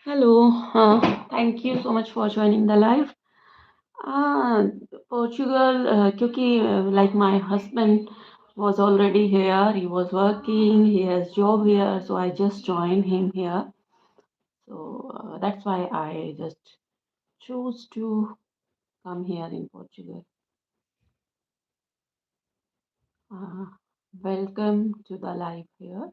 Hello, thank you so much for joining the live. Ah, Portugal, क्योंकि like my husband was already here, he was working, he has job here, so I just joined him here. So that's why I just chose to come here in Portugal. Uh, Welcome to the live here.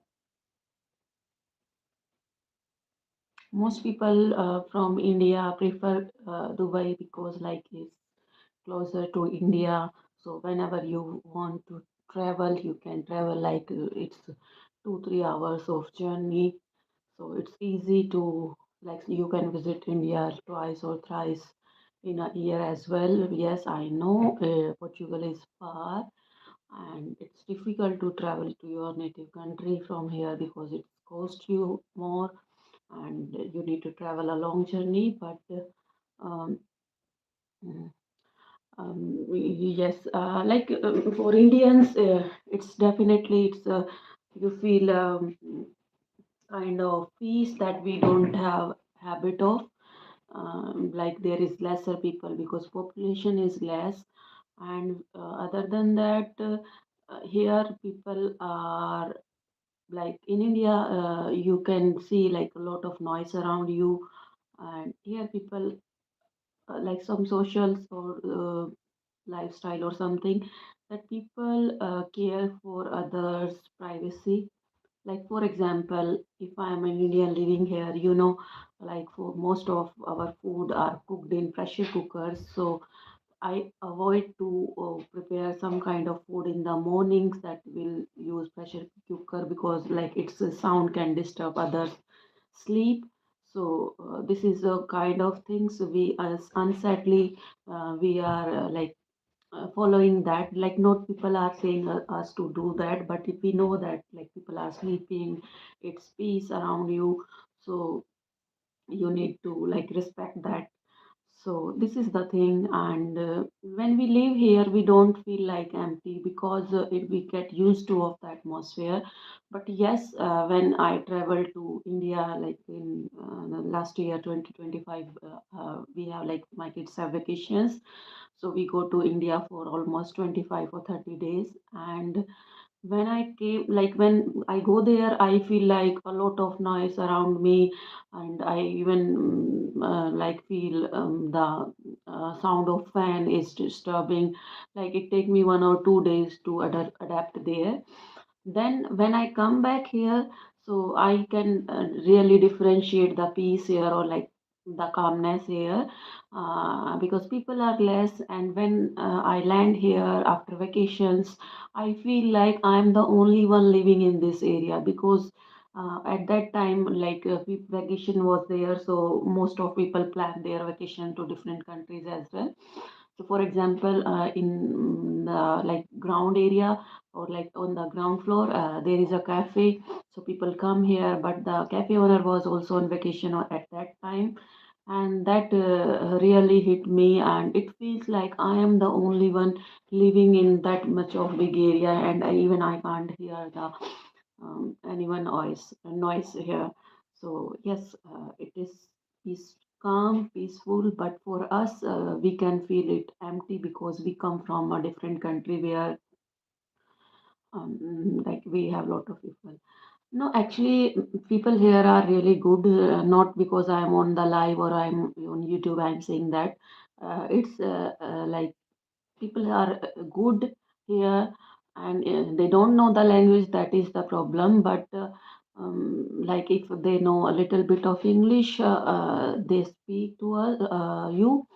Most people from India prefer Dubai because like it's closer to India. So whenever you want to travel, you can travel like it's 2 3 hours of journey. So it's easy to like you can visit India twice or thrice in a year as well. Yes, I know Portugal is far and it's difficult to travel to your native country from here because it costs you more and you need to travel a long journey. But um, mm, yes, for Indians, it's definitely you feel kind of peace that we don't have habit of. Like there is lesser people because population is less, and other than that, here people are like in India. You can see like a lot of noise around you, and here people like some socials or lifestyle or something that people care for others privacy. Like for example, if I am an Indian living here, like for most of our food are cooked in pressure cookers, so I avoid to prepare some kind of food in the mornings that will use pressure cooker because like its sound can disturb others sleep. So this is a kind of things we as unsadly we are following that. Like not people are saying us to do that, but if we know that like people are sleeping, it's peace around you, so you need to like respect that. So this is the thing, and when we live here, we don't feel like empty because we get used to of the atmosphere. But yes, when I traveled to India, like in the last year, 2025, we have like my kids have vacations, so we go to India for almost 25 or 30 days, and when I came, like when I go there, I feel like a lot of noise around me, and I even like feel the sound of fan is disturbing. Like it take me 1 or 2 days to adapt there. Then when I come back here, so I can really differentiate the peace here or like the calmness here because people are less. And when I land here after vacations, I feel like I'm the only one living in this area because at that time, like vacation was there, so most of people plan their vacation to different countries as well. So, for example, in the like ground area or like on the ground floor, there is a cafe. So people come here, but the cafe owner was also on vacation at that time, and that really hit me. And it feels like I am the only one living in that much of big area, and even I can't hear the anyone noise here. So yes, it is calm, peaceful, but for us, we can feel it empty because we come from a different country where like we have lot of people. No, actually, people here are really good. Not because I'm on the live or I'm on YouTube. I'm saying that it's like people are good here, and they don't know the language. That is the problem. But like if they know a little bit of English, they speak to us, you.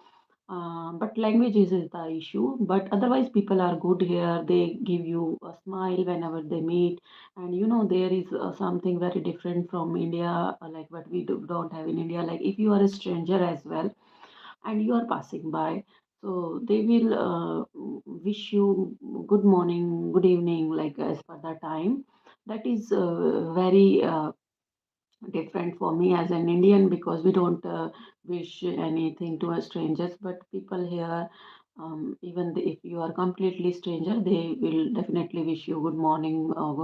But languages is the issue. But otherwise, people are good here. They give you a smile whenever they meet, and there is something very different from India, like what we don't have in India. Like if you are a stranger as well, and you are passing by, so they will wish you good morning, good evening, like as per the time. That is very different for me as an Indian because we don't wish anything to a strangers, but people here. If you are completely stranger, they will definitely wish you good morning or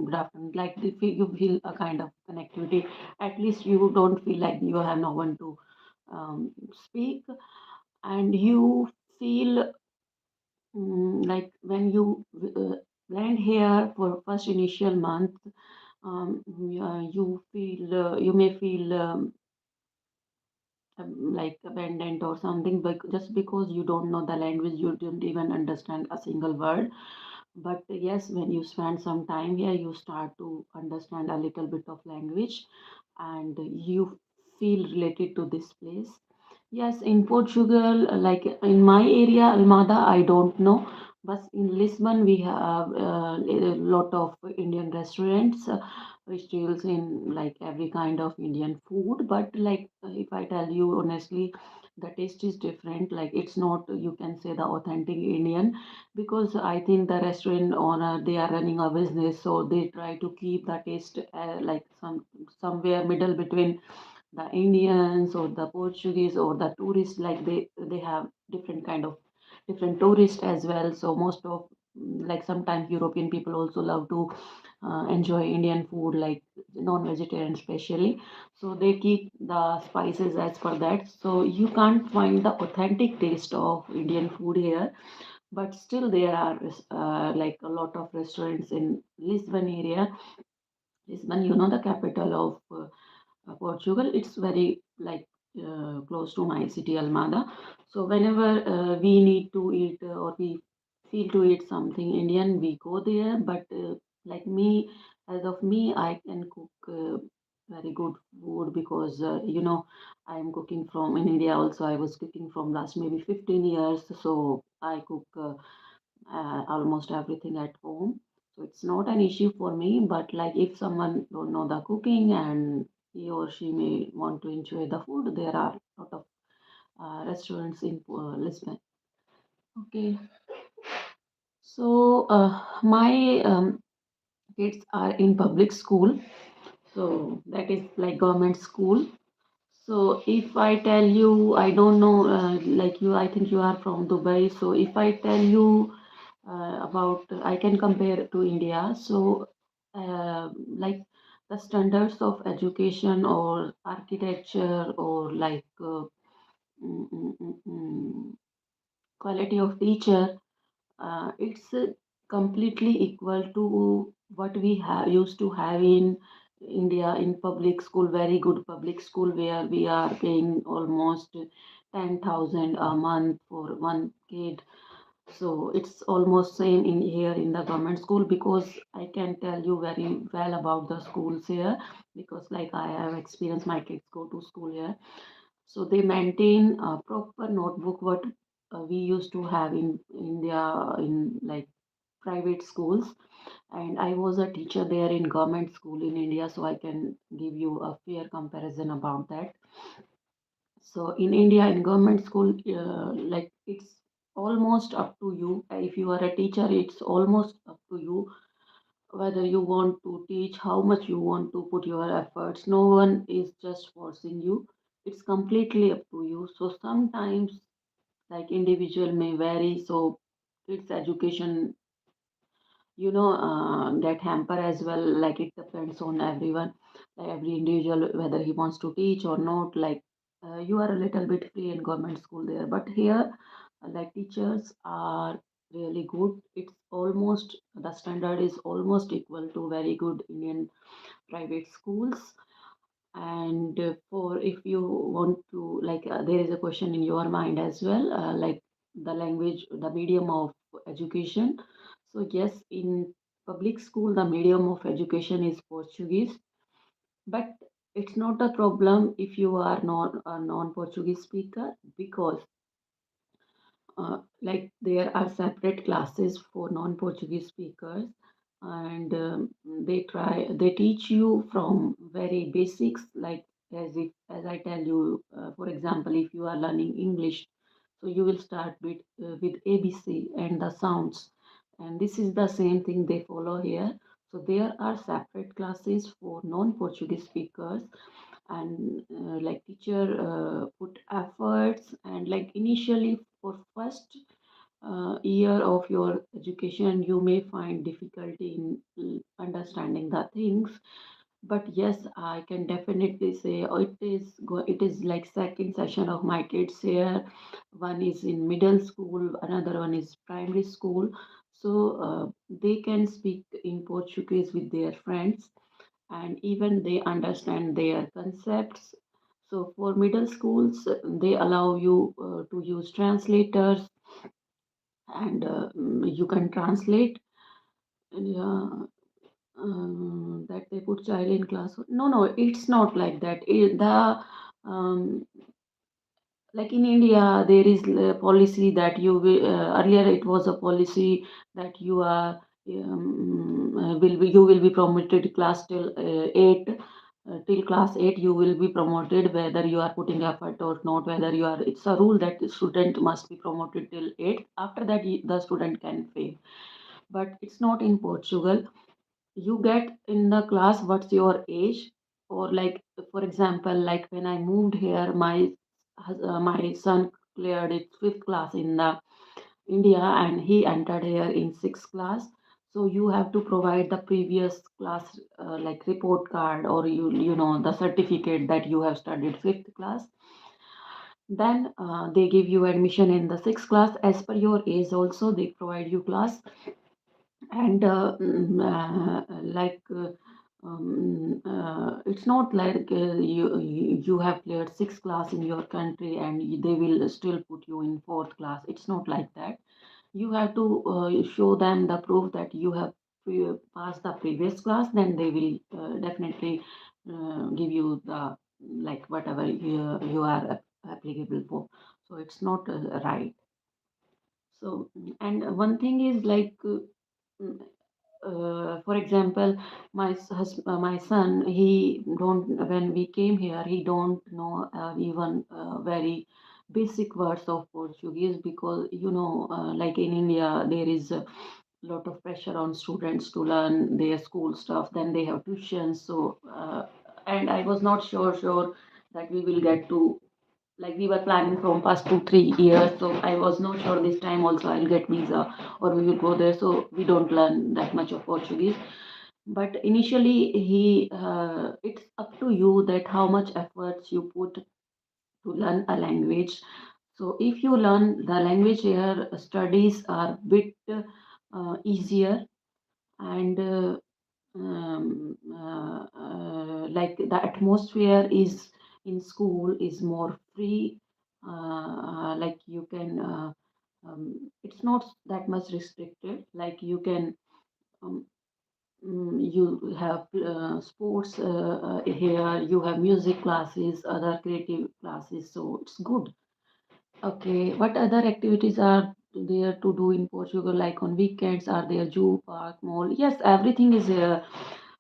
good afternoon. Like if you feel a kind of connectivity, at least you don't feel like you have no one to speak, and you feel like when you land here for first initial month, you may feel like abandoned or something, but just because you don't know the language, you don't even understand a single word. But yes, when you spend some time here, you start to understand a little bit of language, and you feel related to this place. Yes, in Portugal, like in my area, Almada, I don't know. But in Lisbon, we have a lot of Indian restaurants which deals in like every kind of Indian food. But like if I tell you honestly, the taste is different. Like it's not, you can say, the authentic Indian, because I think the restaurant owner, they are running a business, so they try to keep the taste like somewhere middle between the Indians or the Portuguese or the tourists. Like they have different kind of different tourists as well. So most of like sometimes European people also love to enjoy Indian food, like non-vegetarian especially. So they keep the spices as per that. So you can't find the authentic taste of Indian food here, but still there are like a lot of restaurants in Lisbon area. Lisbon, the capital of Portugal. It's very like close to my city, Almada. So whenever we need to eat or we feel to eat something Indian, we go there. But like me, as of me, I can cook very good food because I am cooking from in India. Also, I was cooking from last maybe 15 years, so I cook. Almost everything at home, so it's not an issue for me. But like if someone don't know the cooking and he or she may want to enjoy the food, there are a lot of restaurants in Lisbon. Okay, so my kids are in public school, so that is like government school. So if I tell you, I don't know, like you, I think you are from Dubai. So if I tell you about, I can compare to India. So like the standards of education or architecture or like quality of teacher, it's completely equal to what we have used to have in India in public school, very good public school where we are paying almost 10,000 a month for one kid. So it's almost same in here in the government school, because I can tell you very well about the schools here, because like I have experienced, my kids go to school here. So they maintain a proper notebook what we used to have in India in like private schools. And I was a teacher there in government school in India, so I can give you a fair comparison about that. So in India, in government school, like it's almost up to you. If you are a teacher, it's almost up to you whether you want to teach, how much you want to put your efforts. No one is just forcing you. It's completely up to you. So sometimes, like individual may vary. So kids' education, get hamper as well. Like it depends on everyone, like every individual, whether he wants to teach or not. Like you are a little bit free in government school there, but here like teachers are really good. It's almost, the standard is almost equal to very good Indian private schools. And for if you want to, like there is a question in your mind as well, like the language, the medium of education. So yes, in public school, the medium of education is Portuguese, but it's not a problem if you are not a non-Portuguese speaker, because like there are separate classes for non-Portuguese speakers, and they teach you from very basics, like as I tell you, for example, if you are learning English, so you will start with ABC and the sounds, and this is the same thing they follow here. So there are separate classes for non-Portuguese speakers, and like teacher put efforts, and like initially for first year of your education, you may find difficulty in understanding the things. But yes, I can definitely say it is like second session of my kids here. One is in middle school, another one is primary school. So they can speak in Portuguese with their friends, and even they understand their concepts. So for middle schools, they allow you to use translators, and you can translate. Yeah, that they put child in class. No, no, it's not like that. Um, like in India, there is a policy that you will, earlier it was a policy that you are you will be promoted class till 8. Till class 8 you will be promoted whether you are putting effort or not, whether you are, it's a rule that the student must be promoted till 8. After that the student can fail. But it's not in Portugal. You get in the class what's your age. Or like, for example, like when I moved here, my son cleared its fifth class in the India, and he entered here in sixth class. So you have to provide the previous class like report card, or you know the certificate that you have studied fifth class. Then they give you admission in the sixth class as per your age. Also they provide you class. And like it's not like you have cleared sixth class in your country and they will still put you in fourth class. It's not like that. You have to show them the proof that you have passed the previous class, then they will definitely give you the, like whatever you are applicable for. So it's not right. So and one thing is like mm, for example, my son, he don't, when we came here, he don't know even very basic words of Portuguese, because you know, like in India, there is a lot of pressure on students to learn their school stuff. Then they have tuitions. So and I was not sure that we will get to, like we were planning from past 2 3 years. So I was not sure this time also I'll get visa or we will go there. So we don't learn that much of Portuguese. But initially he it's up to you that how much efforts you put to learn a language. So if you learn the language here, studies are bit easier. And like the atmosphere is in school is more free. Like you can it's not that much restricted. Like you can um, you have sports here, you have music classes, other creative classes, so it's good. Okay, what other activities are there to do in Portugal? Like on weekends, are there zoo, park, mall? Yes, everything is here.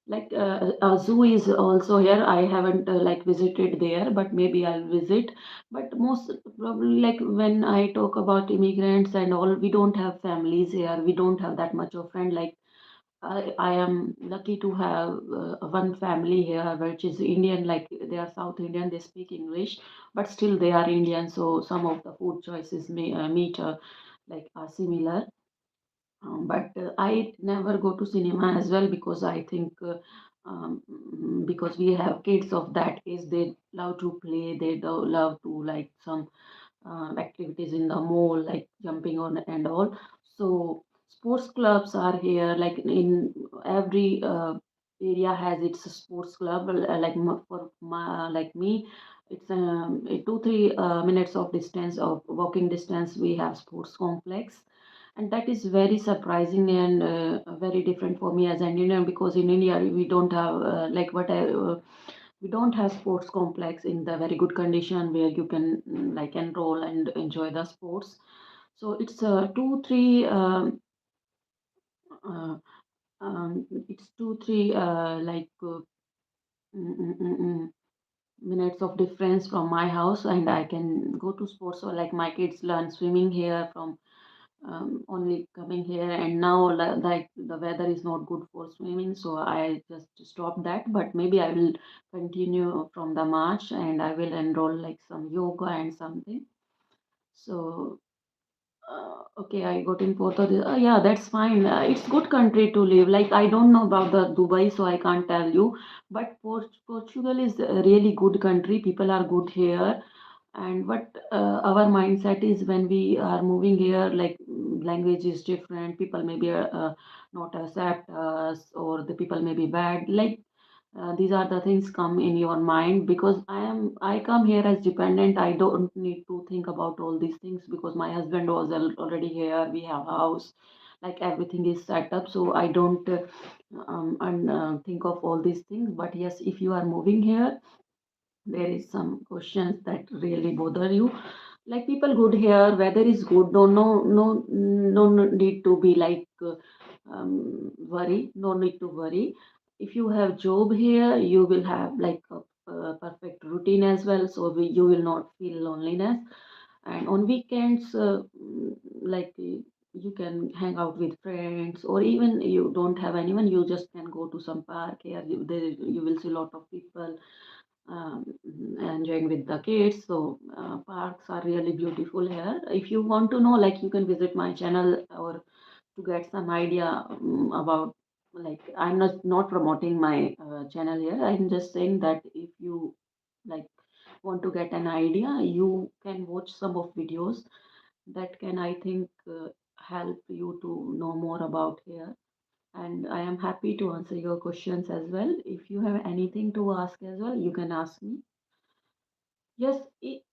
Like a zoo is also here. I haven't like visited there, but maybe I'll visit. But most probably, like when I talk about immigrants and all, we don't have families here. We don't have that much of friend. Like I am lucky to have one family here, which is Indian, like they are South Indian, they speak English, but still they are Indian. So some of the food choices may meet like are similar. But I never go to cinema as well, because I think because we have kids of that age, they love to play, they do love to like some activities in the mall, like jumping on and all. So sports clubs are here, like in every area has its sports club. Like for my, like me, it's 2 3 minutes of distance, of walking distance, we have sports complex. And that is very surprising and very different for me as an Indian, because in India we don't have like what I we don't have sports complex in the very good condition where you can like enroll and enjoy the sports. So it's 2 3 like minutes of difference from my house, and I can go to sports. So like my kids learn swimming here from only coming here. And now like the weather is not good for swimming, so I just stopped that. But maybe I will continue from the March, and I will enroll like some yoga and something. So Okay, I got in Portugal. Yeah, that's fine. It's good country to live. Like I don't know about the Dubai, so I can't tell you. But Portugal is a really good country. People are good here. And what our mindset is when we are moving here, like language is different. People maybe not accept us, or the people may be bad. Like these are the things come in your mind because I come here as dependent. I don't need to think about all these things because my husband was already here. We have house, like everything is set up, so I don't and think of all these things. But yes, if you are moving here, there is some questions that really bother you. Like people good here, weather is good. No need to be like worry. No need to worry. If you have job here, you will have like a perfect routine as well. So you will not feel loneliness. And on weekends, like you can hang out with friends, or even you don't have anyone, you just can go to some park here. You will see a lot of people um, enjoying with the kids. So parks are really beautiful here. If you want to know, like you can visit my channel or to get some idea about, like I'm not promoting my channel here. I'm just saying that if you like want to get an idea, you can watch some of videos that can, I think, help you to know more about here. And I am happy to answer your questions as well. If you have anything to ask as well, you can ask me. Yes,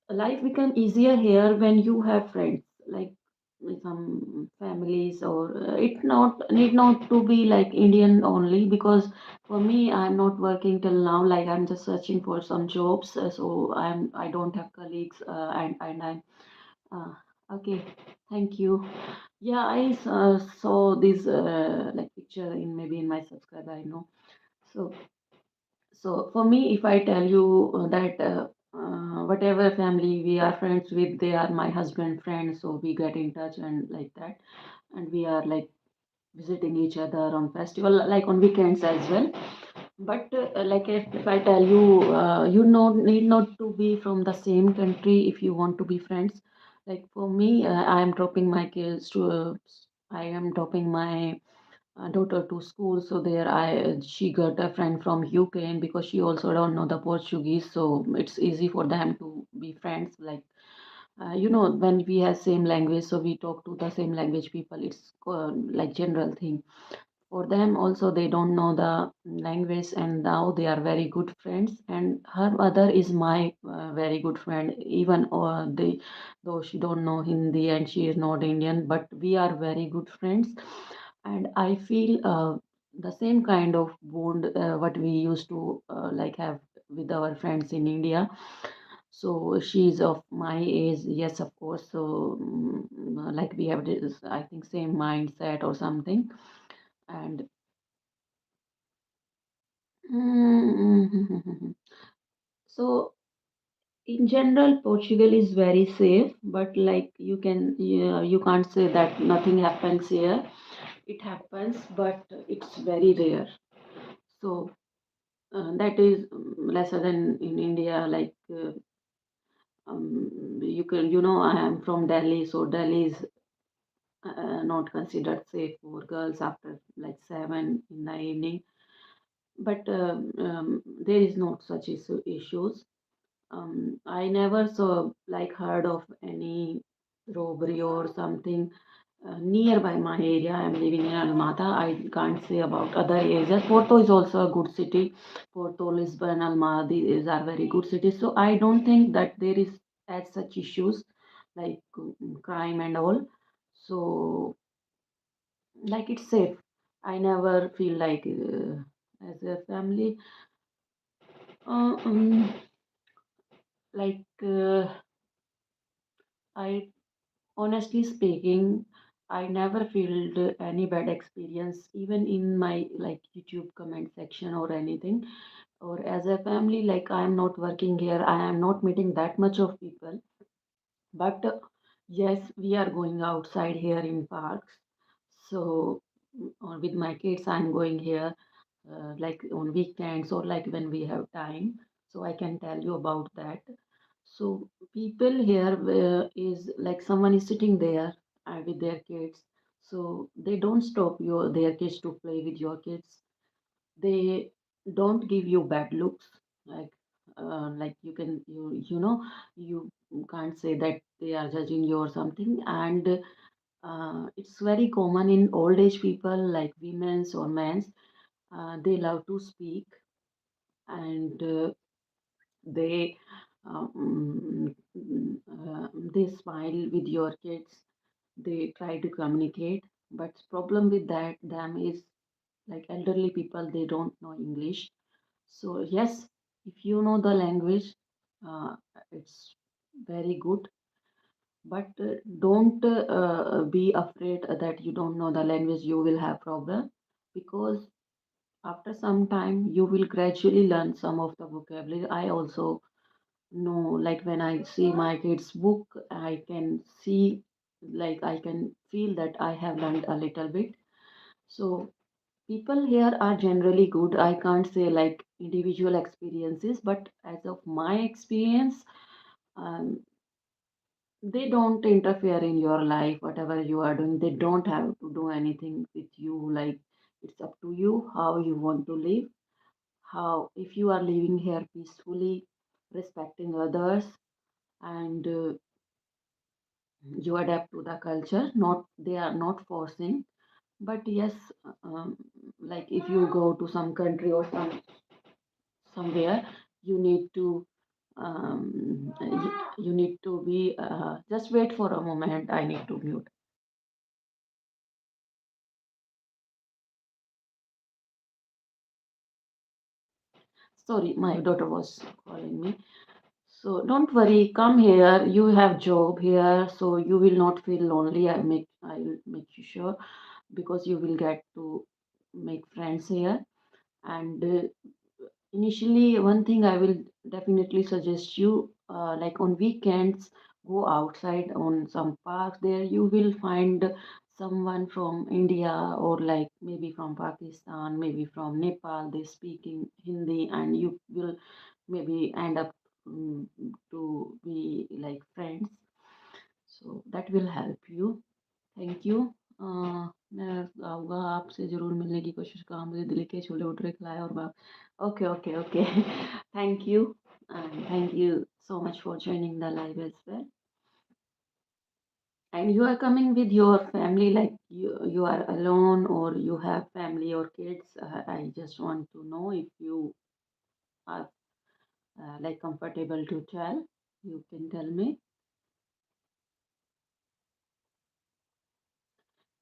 life become easier here when you have friends, like with some families, or it not need not to be like Indian only. Because for me, I'm not working till now. Like I'm just searching for some jobs, so I don't have colleagues, and I'm uh, okay. Thank you. Yeah, I saw this like picture in maybe in my subscriber. I know. So so for me, if I tell you that whatever family we are friends with, they are my husband friends, so we get in touch and like that, and we are like visiting each other on festival, like on weekends as well. But like if I tell you, you know, need not to be from the same country if you want to be friends. Like for me, I am dropping my kids to, I am dropping my daughter to school. So there I she got a friend from UK, and because she also don't know the Portuguese, so it's easy for them to be friends. Like you know, when we have same language, so we talk to the same language people. It's like general thing for them. Also they don't know the language, and now they are very good friends. And her mother is my very good friend, even they, though she don't know Hindi and she is not Indian, but we are very good friends. And I feel the same kind of bond what we used to like have with our friends in India. So she's of my age, yes, of course. So like we have this, I think, same mindset or something. And so in general, Portugal is very safe, but like you can, yeah, you can't say that nothing happens here. It happens, but it's very rare. So that is lesser than in India. Like you can, you know, I am from Delhi, so Delhi is not considered safe for girls after like 7 in the evening. But there is not such issues. I never saw like heard of any robbery or something nearby my area. I'm living in Almata. I can't say about other areas. Porto is also a good city. Porto, Lisbon, Almada, these are very good cities. So I don't think that there is as such issues like crime and all. So like it's safe. I never feel like as a family. Uh, um, like I honestly speaking, I never felt any bad experience, even in my like YouTube comment section or anything. Or as a family, like I am not working here, I am not meeting that much of people. But yes, we are going outside here in parks. So or with my kids, I'm going here like on weekends or like when we have time. So I can tell you about that. So people here is like someone is sitting there with their kids. So they don't stop their kids to play with your kids. They don't give you bad looks, like you can't say that they are judging you or something. And it's very common in old age people, like women's or men's. They love to speak, and they they smile with your kids. They try to communicate, but problem with that them is, like elderly people, they don't know English. So yes, if you know the language, uh, it's very good. But don't be afraid that you don't know the language, you will have problem. Because after some time you will gradually learn some of the vocabulary. I also know, like when I see my kids book, I can see, like I can feel that I have learned a little bit. So people here are generally good. I can't say like individual experiences, but as of my experience, um, they don't interfere in your life. Whatever you are doing, they don't have to do anything with you. Like, it's up to you how you want to live. How, if you are living here peacefully, respecting others, and you adapt to the culture, not, they are not forcing. But yes, um, like if you go to some country or somewhere, you need to you need to be just wait for a moment, I need to mute. Sorry, my daughter was calling me. So don't worry, come here. You have job here, so you will not feel lonely. I'll make you sure, because you will get to make friends here. And initially, one thing I will definitely suggest you, like on weekends, go outside on some parks. There you will find someone from India, or like maybe from Pakistan, maybe from Nepal. They speak in Hindi, and you will maybe end up to be like friends. So that will help you. Thank you. मैं आऊँगा, आपसे ज़रूर मिलने की कोशिश करूँगा। मुझे दिल के छोले भटूरे खिलाए और बाप। Okay, okay, okay. Thank you, and thank you so much for joining the live as well. And you are coming with your family, like you are alone or you have family or kids? I just want to know if you are like comfortable to tell. You can tell me.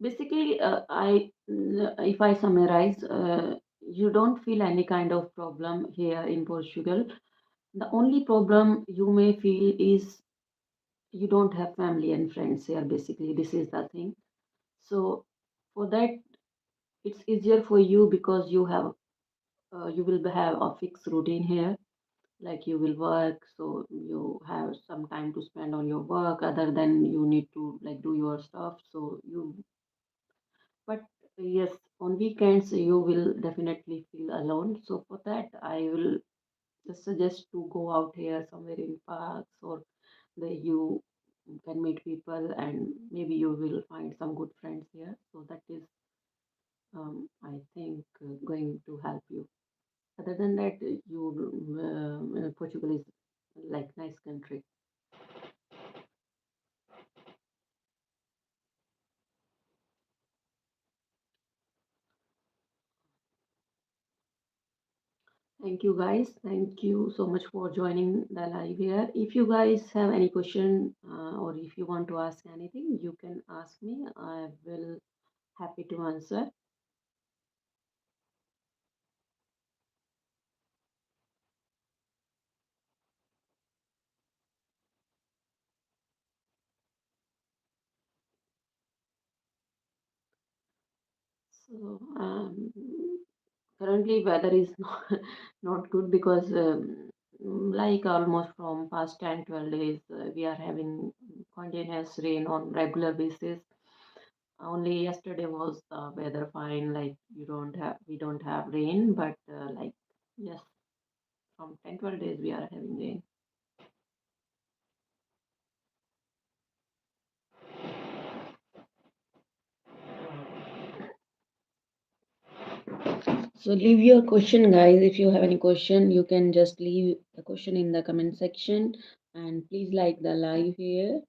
Basically, if I summarize, you don't feel any kind of problem here in Portugal. The only problem you may feel is you don't have family and friends here. Basically, this is the thing. So for that, it's easier for you because you will have a fixed routine here. Like you will work, so you have some time to spend on your work. Other than you need to like do your stuff. So you But yes, on weekends you will definitely feel alone. So for that, I will just suggest to go out here somewhere in parks, or where you can meet people, and maybe you will find some good friends here. So that is, I think, going to help you. Other than that, Portugal is like nice country. Thank you guys. Thank you so much for joining the live here. If you guys have any question, or if you want to ask anything, you can ask me. I will happy to answer. So currently weather is not good, because like almost from past 10-12 days, we are having continuous rain on regular basis. Only yesterday was the weather fine, like we don't have rain, but like yes, from 10-12 days we are having rain. So leave your question, guys. If you have any question, you can just leave the question in the comment section, and please like the live here.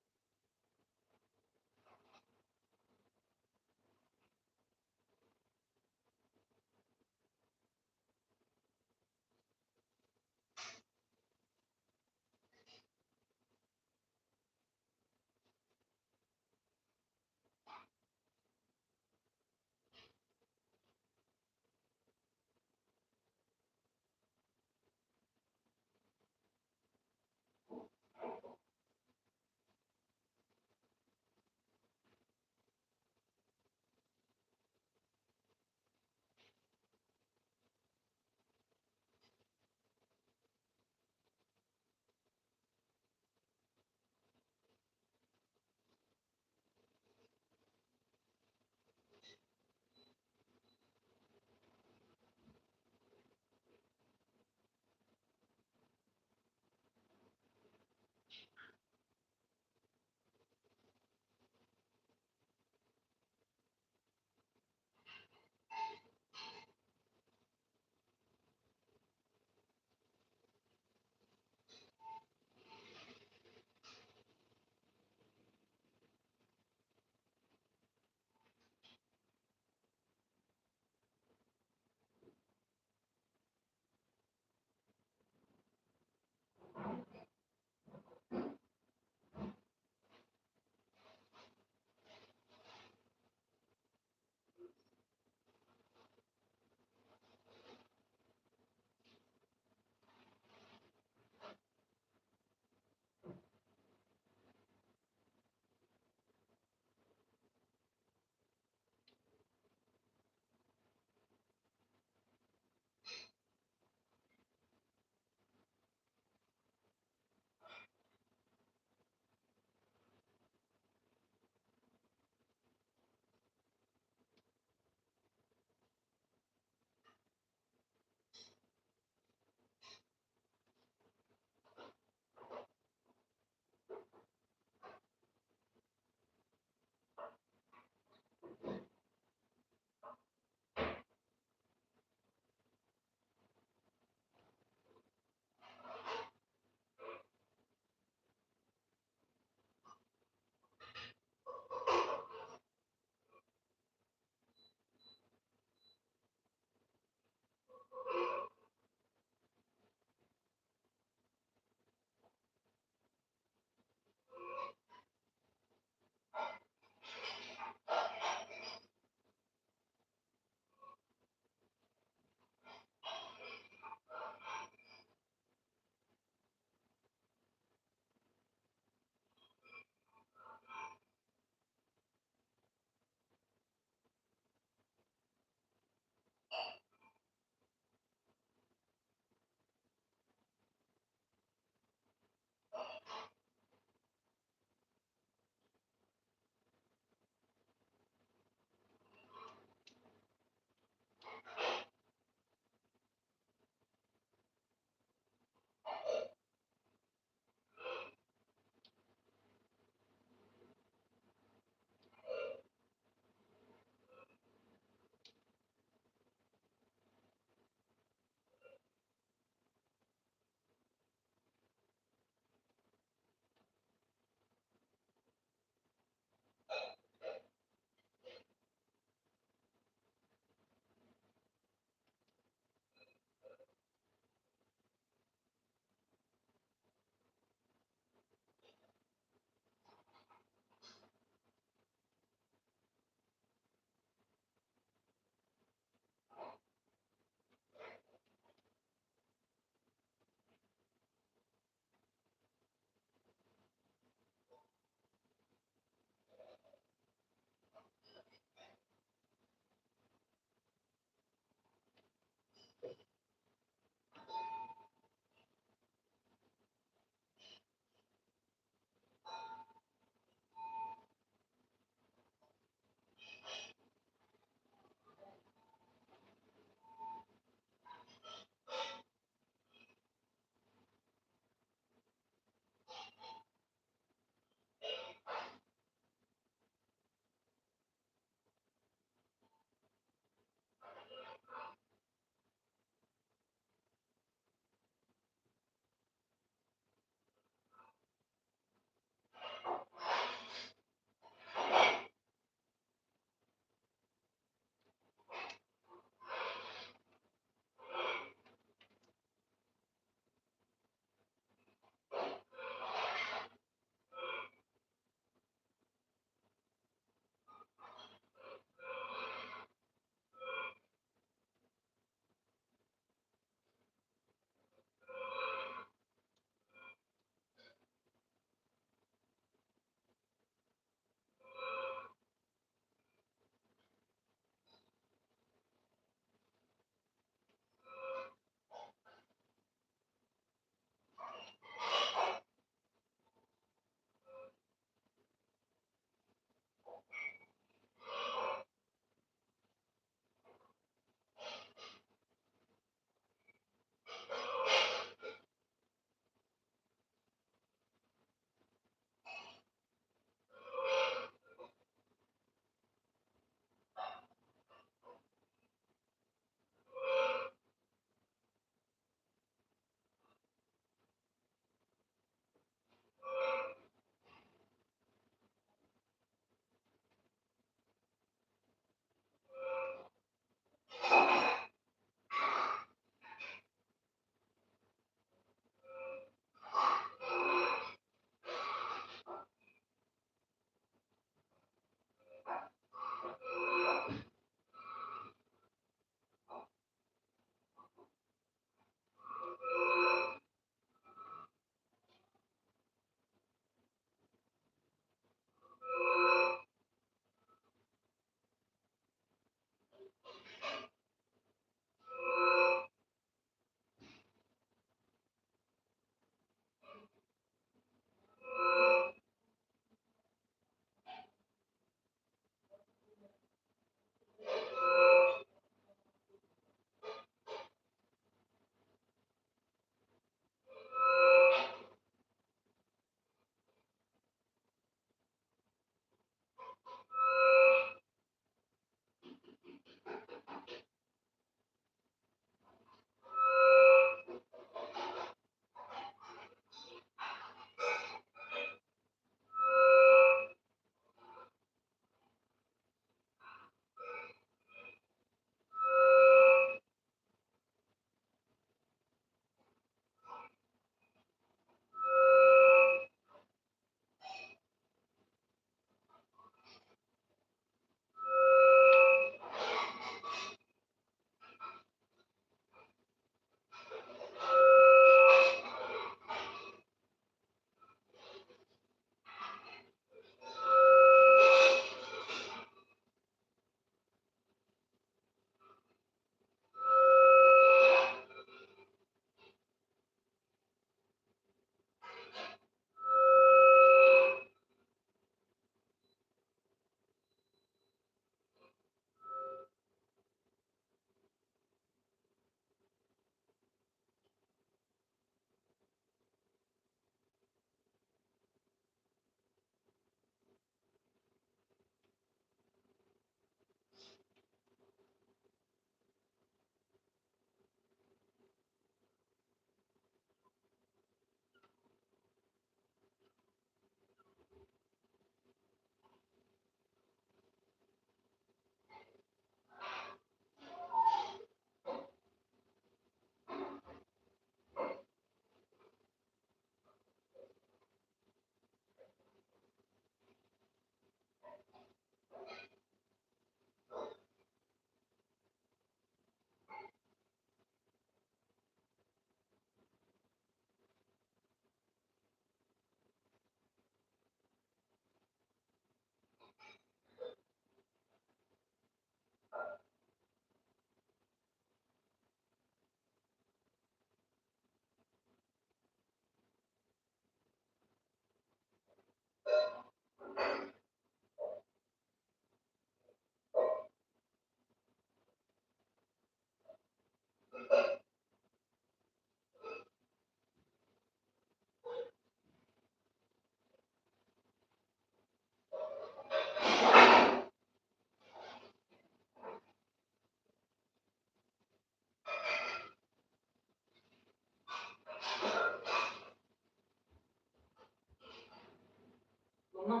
Uh,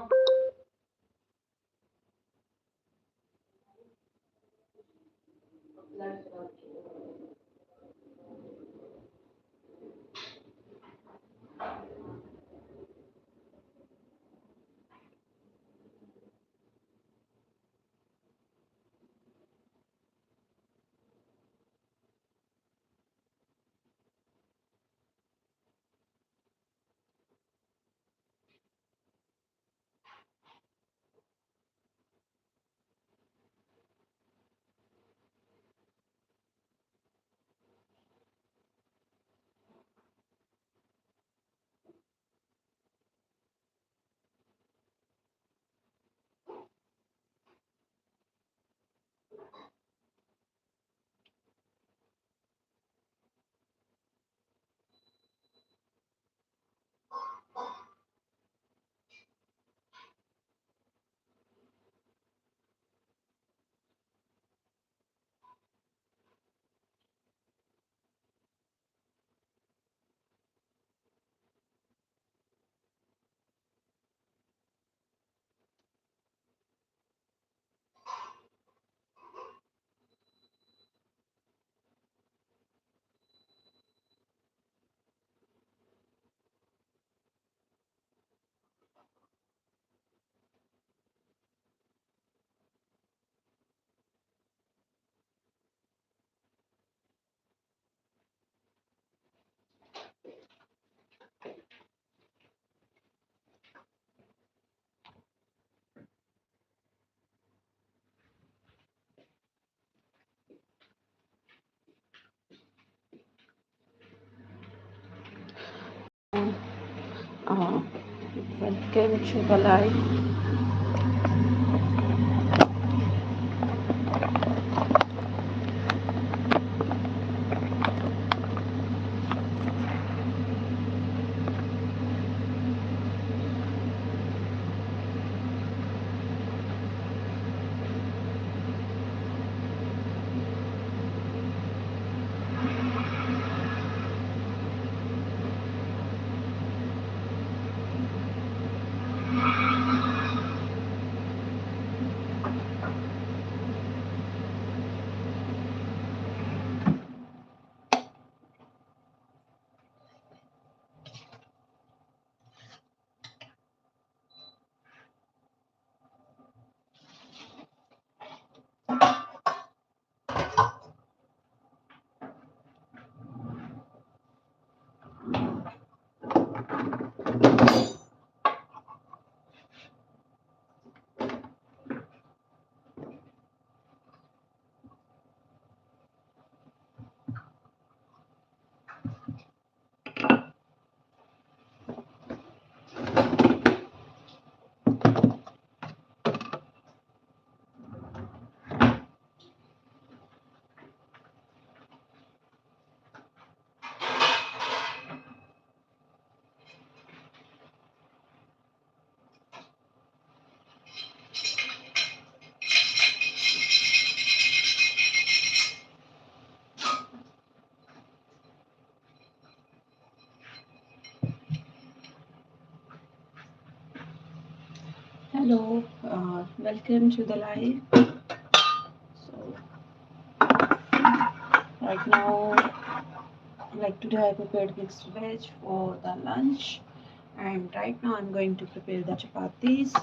Welcome to the live. Hello, welcome to the live. So right now, like today, I prepared mixed veg for the lunch, and right now I'm going to prepare the chapatis.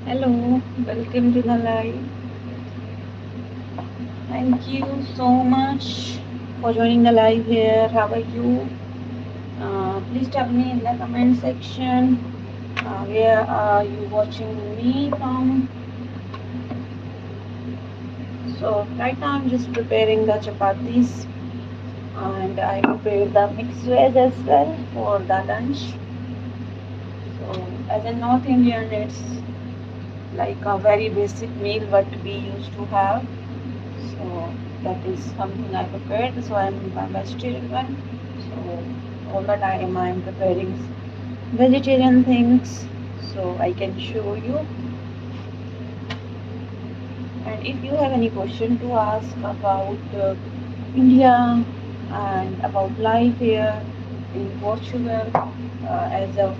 Hello, welcome to the live. Thank you so much for joining the live here. How are you? Please tell me in the comment section where are you watching me from. So right now I'm just preparing the chapatis and I prepared the mixed veg as well for the lunch. So as a North Indian, it's like a very basic meal what we used to have. So that is something I prepared. So I'm a vegetarian one. So all the time I'm preparing vegetarian things. So I can show you. And if you have any question to ask about India and about life here in Portugal, as of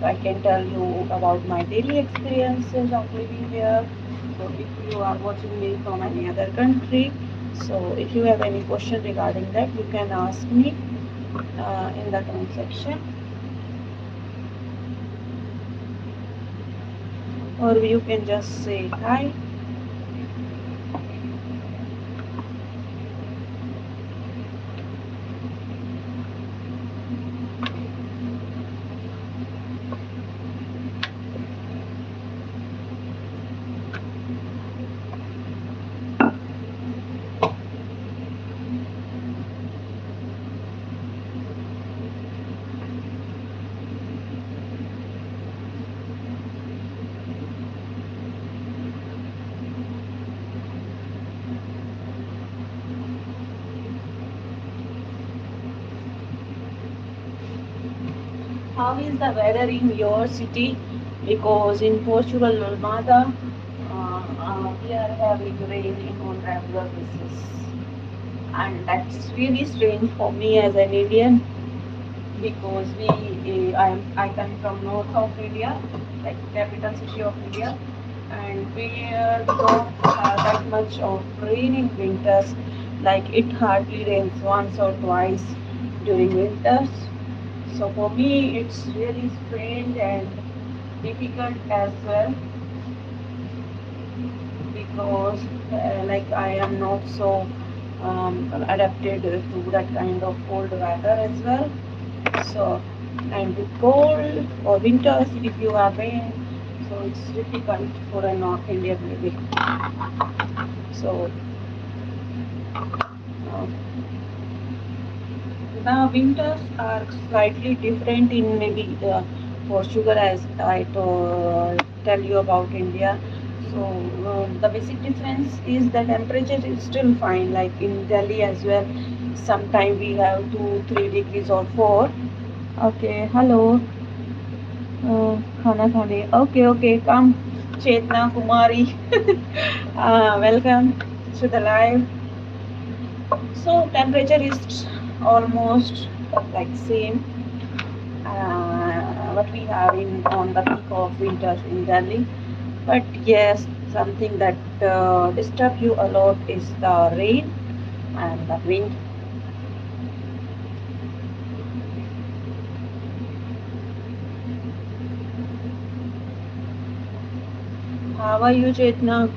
I can tell you about my daily experiences of living here. So if you are watching me from any other country, so if you have any question regarding that, you can ask me in the comment section, or you can just say hi. How is the weather in your city? Because in Portugal, Almada, we are having rain on regular basis, and that's really strange for me as an Indian because I come from north of India, like capital city of India, and we don't have that much of rain in winters. Like it hardly rains once or twice during winters. So for me, it's really strange and difficult as well because like I am not so adapted to that kind of cold weather as well. So And with cold or winters, if you are there, so it's difficult for a North Indian baby. So uh, the winters are slightly different in maybe Portugal, as I tell you about India. So the basic difference is the temperature is still fine, like in Delhi as well. Sometimes we have 2 3 degrees or 4. Okay, hello. खाना खाने okay, okay, come Chetna Kumari. Welcome to the live. So temperature is almost like same what we have in on the peak of winters in Delhi. But yes, something that disturb you a lot is the rain and the wind. How are you, Chetna?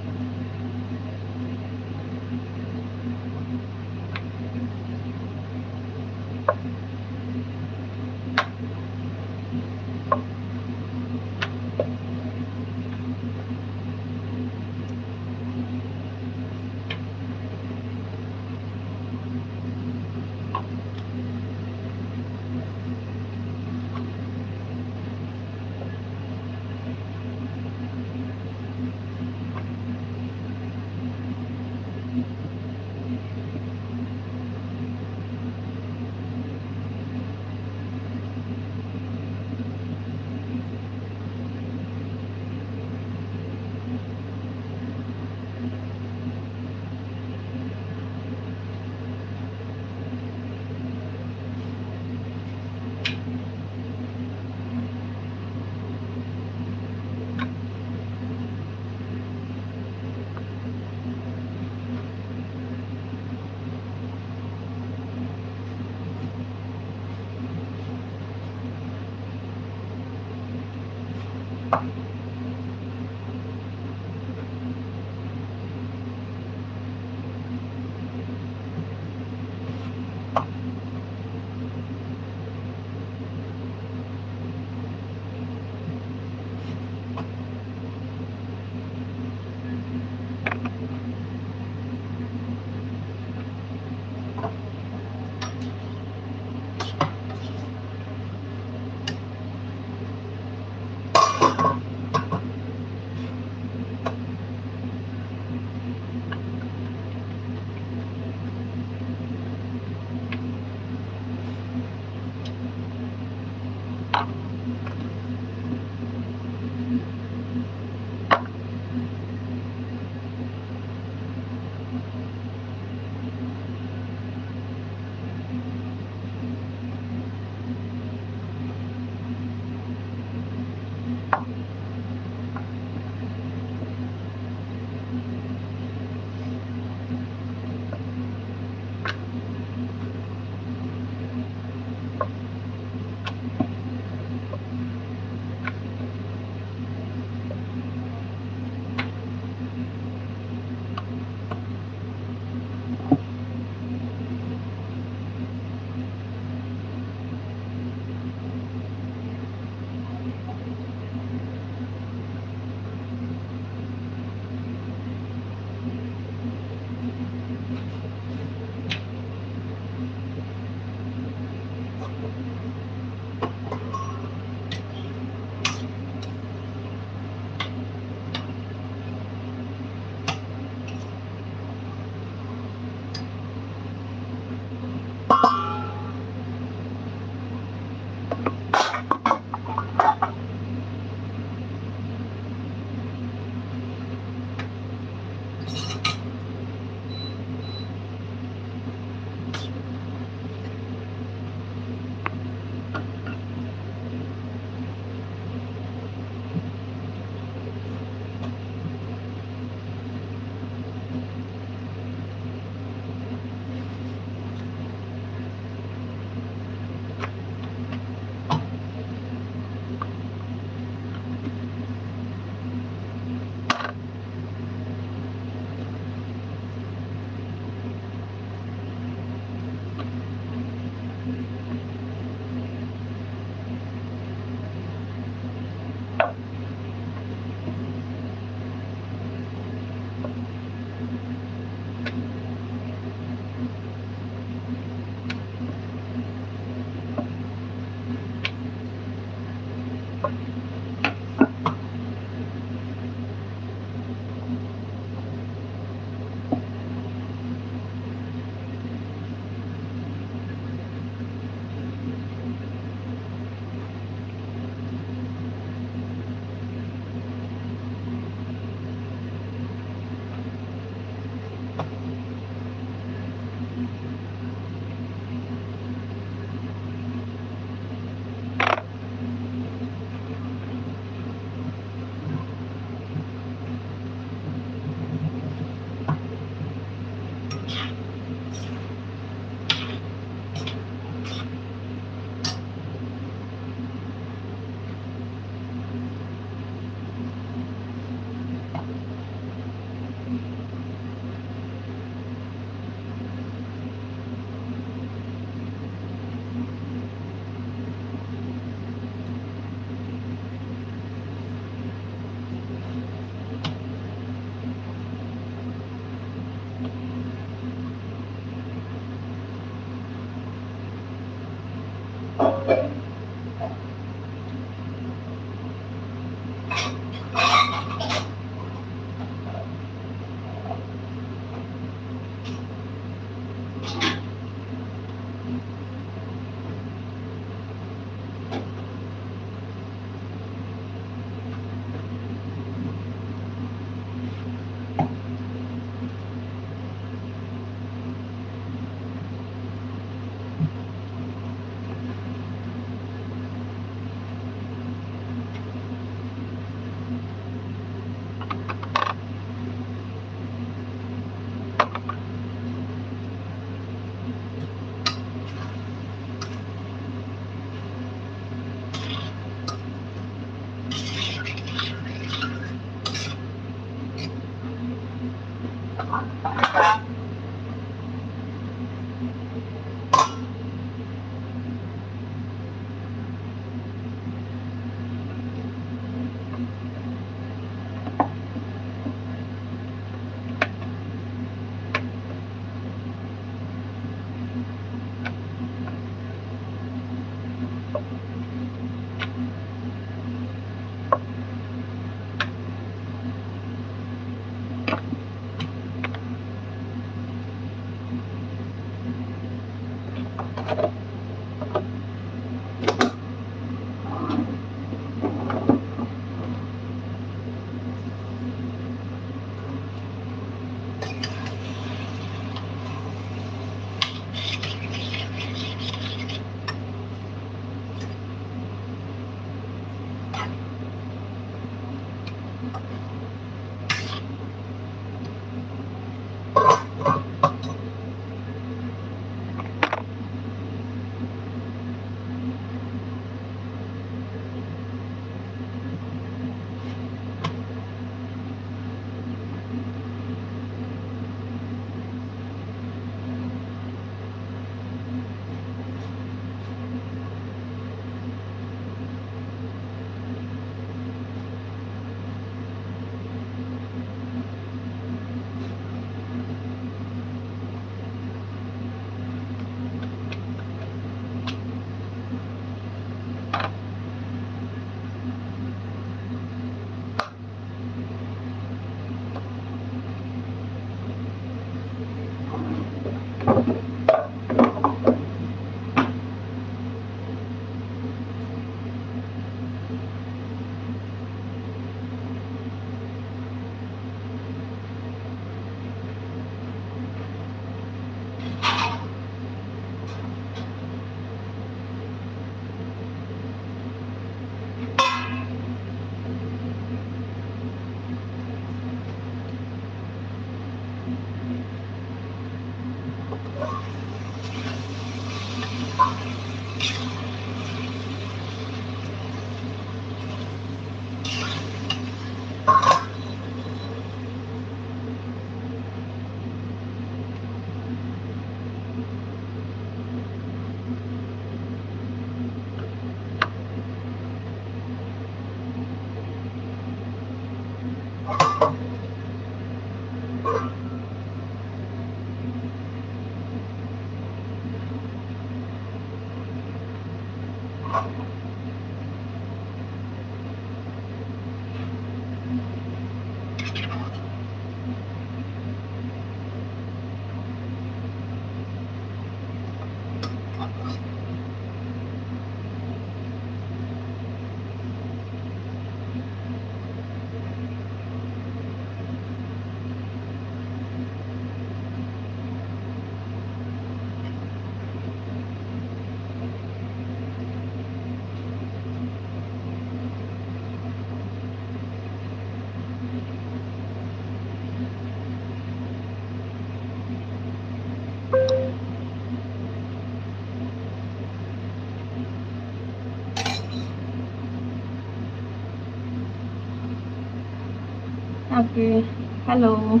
Okay, hello.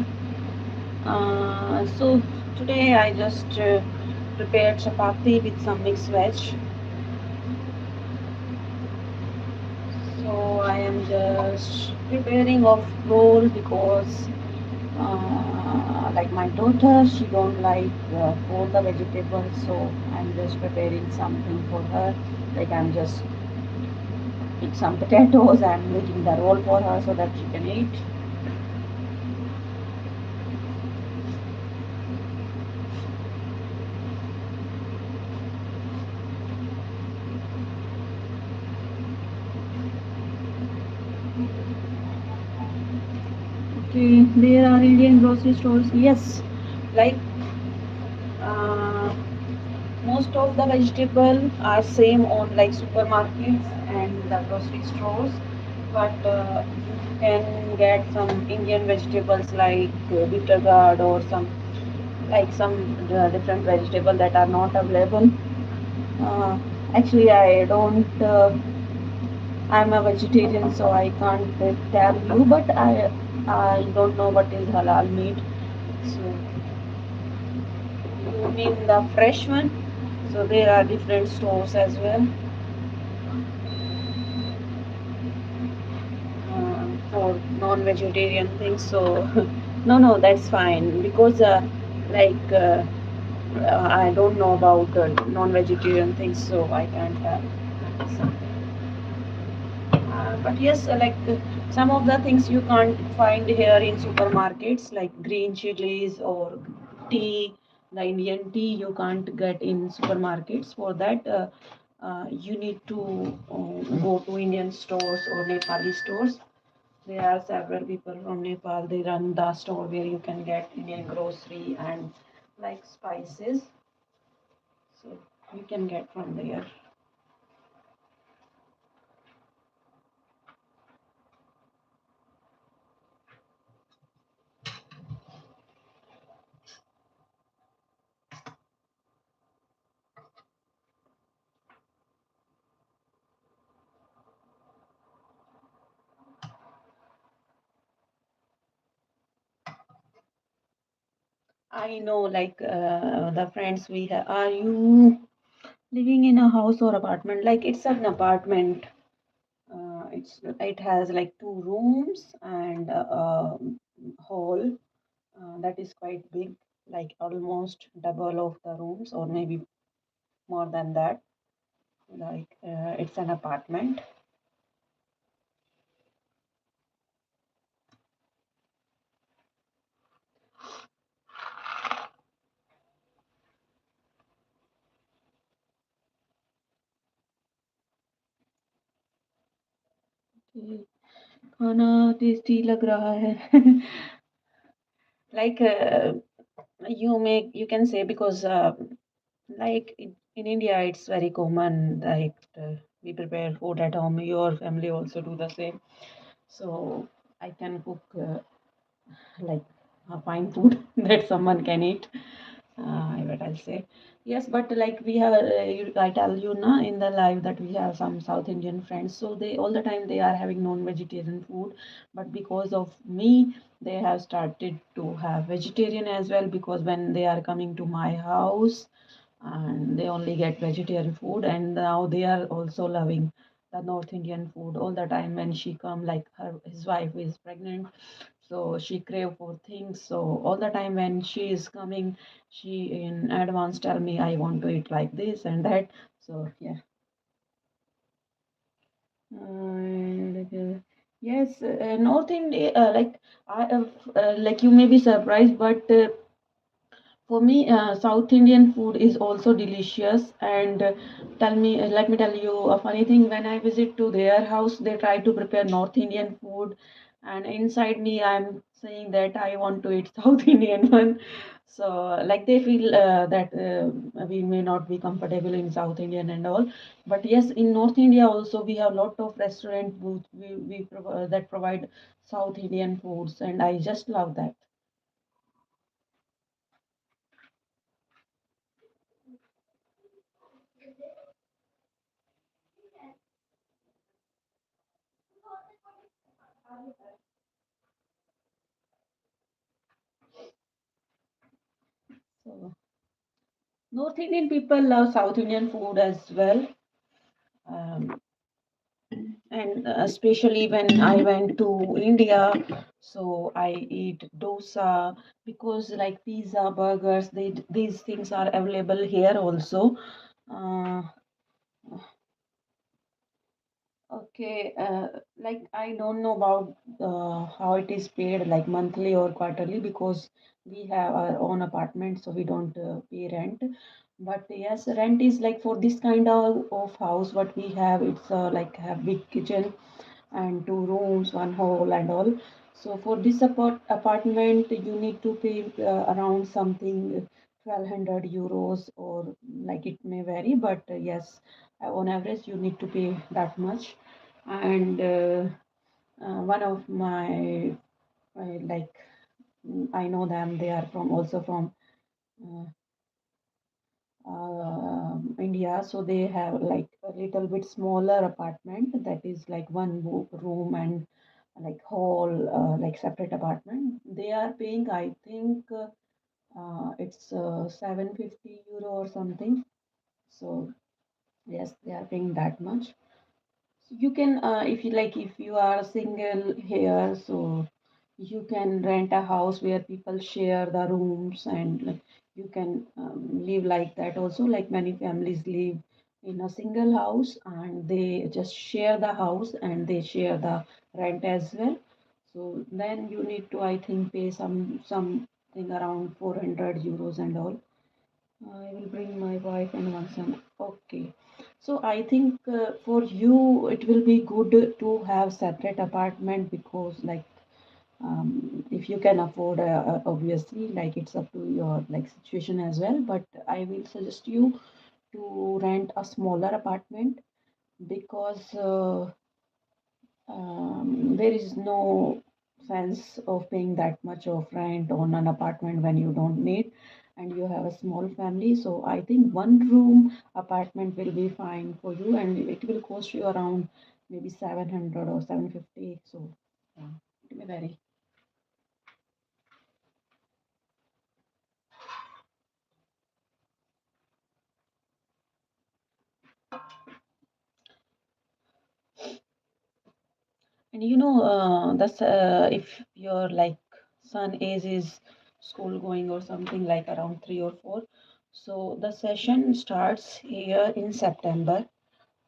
So today I just prepared chapati with some mixed veg. So I am just preparing of roll because like my daughter, she don't like all the vegetables, so I'm just preparing something for her. Like I'm just with some potatoes, I'm making the roll for her so that she can eat. Okay, there are Indian grocery stores. Yes, like uh, most of the vegetables are same on like supermarkets and the grocery stores, but you can get some Indian vegetables like bitter gourd or some different vegetables that are not available. Uh, Actually, I don't. I'm a vegetarian, so I can't tell you. But I don't know what is halal meat. So. mean the fresh one. So there are different stores as well for non-vegetarian things. So no, no, that's fine because I don't know about non-vegetarian things, so I can't have something. But yes, some of the things you can't find here in supermarkets, like green chilies or tea. The Indian tea you can't get in supermarkets. For that, you need to go to Indian stores or Nepali stores. There are several people from Nepal. They run the store where you can get Indian grocery and like spices. So you can get from there. I know, the friends we have. Are you living in a house or apartment? Like it's an apartment. It has like two rooms and a hall that is quite big, like almost double of the rooms or maybe more than that. It's an apartment. Okay, खाना tasty लग रहा है. like you can say because in India it's very common we prepare food at home. Your family also do the same. So I can cook like fine food that someone can eat. What I'll say. Yes, but like we have, I tell you na in the live that we have some South Indian friends. So they all the time they are having non-vegetarian food, but because of me, they have started to have vegetarian as well because when they are coming to my house and they only get vegetarian food and now they are also loving the North Indian food all the time when she come like his wife is pregnant, so she crave for things. So all the time when she is coming, she in advance tell me I want to eat like this and that. So yeah. Yes, North India, like you may be surprised, but for me, South Indian food is also delicious. And let me tell you a funny thing. When I visit to their house, they try to prepare North Indian food, and inside me, I'm saying that I want to eat South Indian one. So, like they feel that we may not be comfortable in South Indian and all, but yes, in North India also we have lot of restaurant booths that provide South Indian foods, and I just love that. So. North Indian people love South Indian food as well. Um, and especially when I went to India, so I eat dosa because like pizza, burgers, these things are available here also. Uh, Okay, like I don't know about how it is paid, like monthly or quarterly, because we have our own apartment, so we don't pay rent. But yes, rent is like for this kind of house, what we have, it's like have big kitchen and two rooms, one hall and all. So for this apartment, you need to pay around something 1200 euros or like it may vary, but yes, on average you need to pay that much. And one of my like I know them, they are from also from uh, India, so they have like a little bit smaller apartment that is like one room and like whole like separate apartment. They are paying, I think, It's 750 euro or something. So yes, they are paying that much. So you can, if you like, if you are single here, so you can rent a house where people share the rooms, and like you can live like that also. Like many families live in a single house and they just share the house and they share the rent as well. So then you need to, I think, pay something around 400 euros and all. I will bring my wife and one son. Okay. So I think for you it will be good to have separate apartment because like if you can afford obviously like it's up to your like situation as well, but I will suggest you to rent a smaller apartment because there is no sense of paying that much of rent on an apartment when you don't need and you have a small family. So I think one room apartment will be fine for you and it will cost you around maybe 700 or 750. So yeah, it may vary. And you know, that's if your like son age is school going or something like around 3 or 4. So the session starts here in September.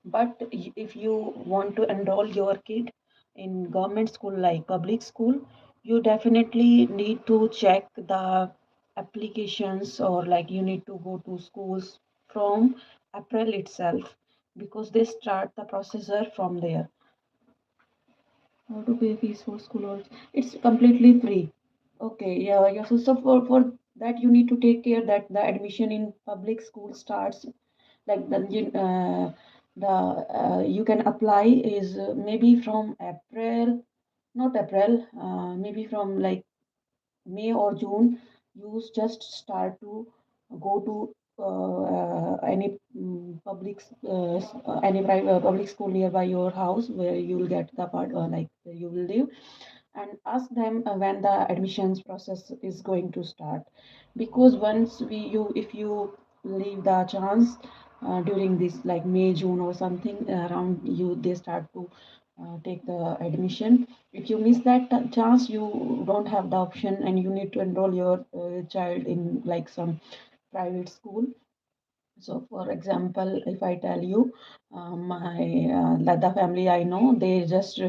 But if you want to enroll your kid in government school like public school, you definitely need to check the applications or like you need to go to schools from April itself because they start the procedure from there. How to pay fees for school also? It's completely free. Okay, yeah, yeah. So for that you need to take care that the admission in public school starts like the you can apply is maybe from April, not April, maybe from like May or June. You just start to go to any any private public school nearby your house where you will get the part like you will live and ask them when the admissions process is going to start because once we you if you leave the chance during this like May June or something around you they start to take the admission. If you miss that chance you don't have the option and you need to enroll your child in like some private school. So, for example, if I tell you, the family I know, they just,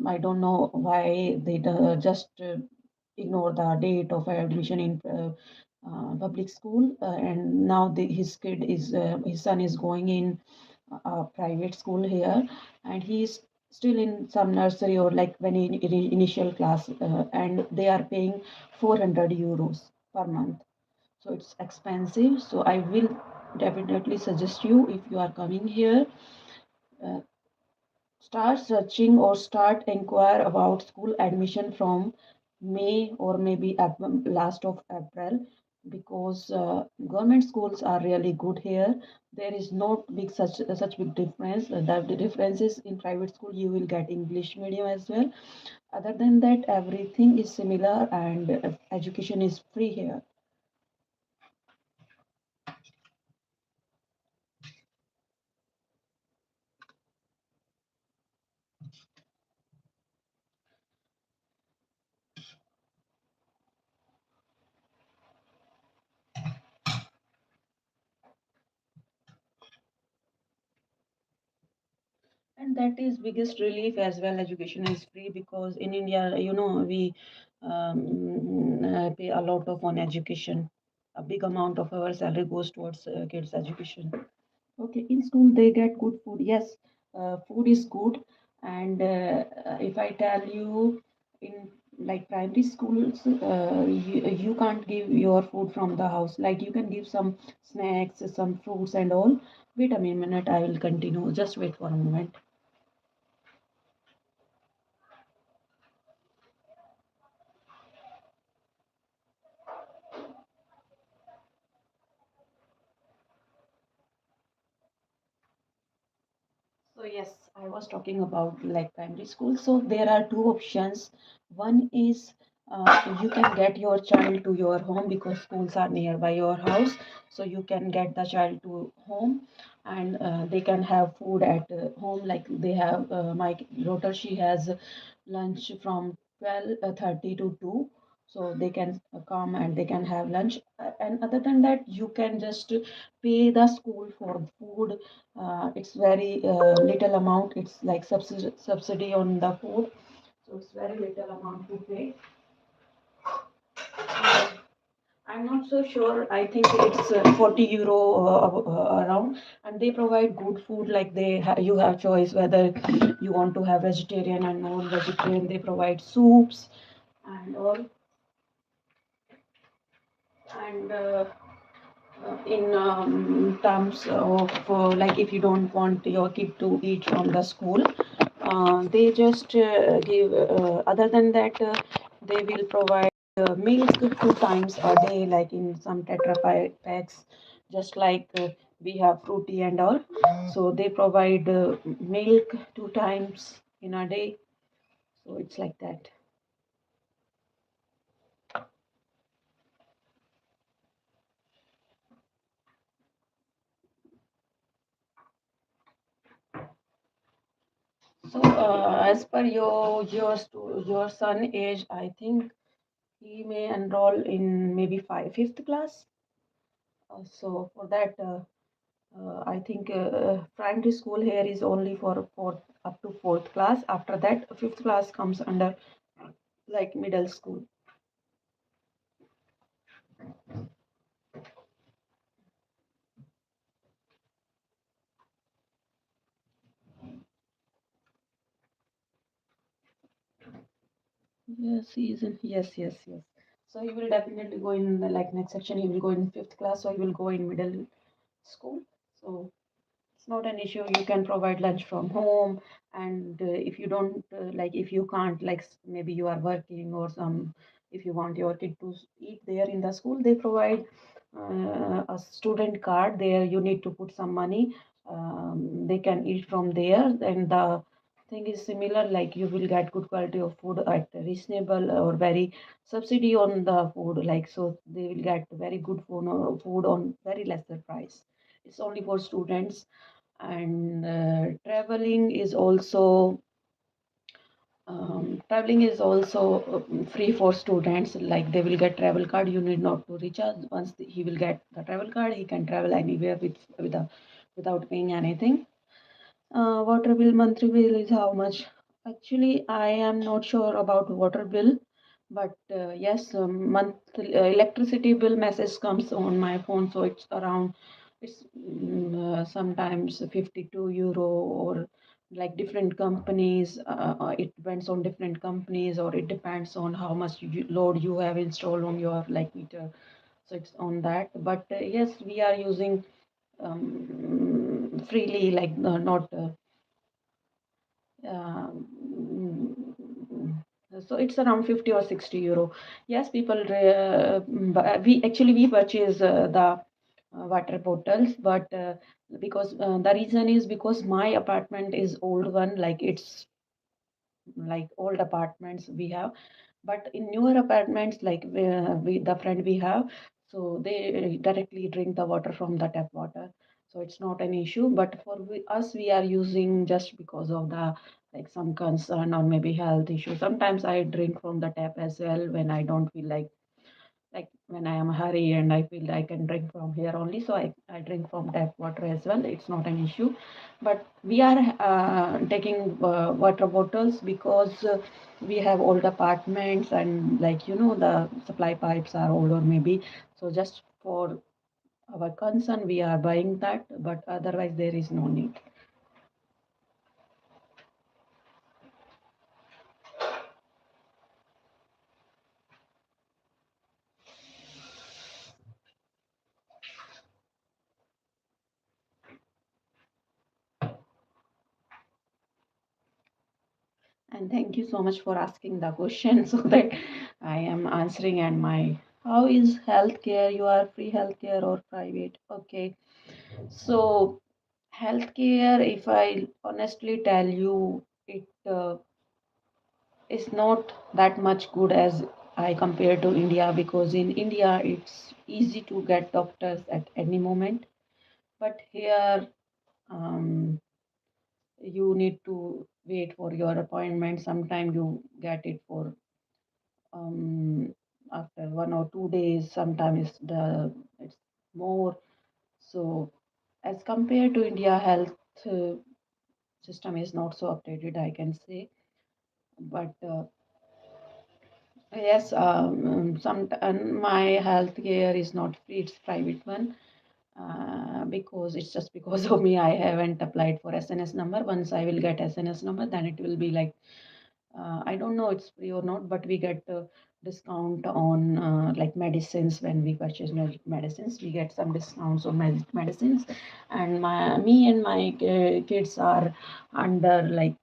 I don't know why they just ignore the date of admission in public school, and now his son is going in a private school here, and he's still in some nursery or like when in initial class, and they are paying 400 euros per month, so it's expensive. So I will definitely suggest you if you are coming here, uh, start searching or start inquire about school admission from May or maybe last of April because government schools are really good here. There is not big such big difference. The difference is in private school you will get English medium as well. Other than that, everything is similar and education is free here. And that is biggest relief as well. Education is free because in India, you know, we pay a lot of on education. A big amount of our salary goes towards kids' education. Okay, in school they get good food. Yes, food is good. And if I tell you, in like primary schools, you can't give your food from the house. Like you can give some snacks, some fruits and all. Wait a minute, I will continue. Just wait for a moment. So yes, I was talking about like primary school. So there are two options. One is you can get your child to your home because schools are nearby your house, so you can get the child to home, and they can have food at home. Like they have my daughter, she has lunch from 12:30 to 2, so they can come and they can have lunch. And other than that, you can just pay the school for food. It's very little amount, it's like subsidy on the food, so it's very little amount to pay. I'm not so sure. I think it's 40 euro around, and they provide good food. Like you have choice whether you want to have vegetarian and non-vegetarian. They provide soups and all, and in terms of like if you don't want your kid to eat from the school, they just give. Other than that, they will provide milk 2 times a day, like in some packs, just like we have fruity and all. So they provide milk 2 times in a day. So it's like that. So as per your son age, I think he may enroll in maybe fifth class. So for that, I think primary school here is only for fourth up to fourth class. After that, fifth class comes under like middle school. Yes, he is in. Yes, yes, yes. So he will definitely go in the like next section. He will go in fifth class, so he will go in middle school. So it's not an issue. You can provide lunch from home, and if you don't like, if you can't, like maybe you are working or some, if you want your kid to eat there in the school, they provide a student card. There you need to put some money. They can eat from there, and the thing is similar. Like you will get good quality of food at reasonable or very subsidy on the food. Like so, they will get very good food on very lesser price. It's only for students, and traveling is also free for students. Like they will get travel card, you need not to recharge. Once he will get the travel card, he can travel anywhere without paying anything. Water bill, monthly bill is how much? Actually, I am not sure about water bill, but yes, electricity bill message comes on my phone, so it's around, it's sometimes 52 euro, or like different companies. It depends on different companies, or it depends on how much load you have installed on your like meter. So it's on that. But yes, we are using freely, like not so it's around 50 or 60 euro. Yes, people we purchase the water bottles, but because the reason is because my apartment is old one, like it's like old apartments we have. But in newer apartments, like the friend we have, so they directly drink the water from the tap water, so it's not an issue. But for us, we are using just because of the like some concern or maybe health issue. Sometimes I drink from the tap as well when I don't feel like when I am hurry and I feel I can drink from here only, so I drink from tap water as well. It's not an issue. But we are taking water bottles because we have old apartments, and like the supply pipes are old, or maybe so just for our concern we are buying that, but otherwise there is no need. And thank you so much for asking the question so that I am answering. And my, how is healthcare? You are free healthcare or private? Okay. So healthcare, if I honestly tell you, it is not that much good as I compare to India because in India it's easy to get doctors at any moment, but here um, you need to wait for your appointment. Sometimes you get it for um, after 1 or 2 days. Sometimes it's more. So as compared to India, health system is not so updated, I can say. But yes, some and my health care is not free; it's private one. Because it's just because of me, I haven't applied for SNS number. Once I will get SNS number, then it will be like I don't know it's free or not, but we get discount on like medicines when we purchase medicines. We get some discounts on medicines, and me and my kids are under like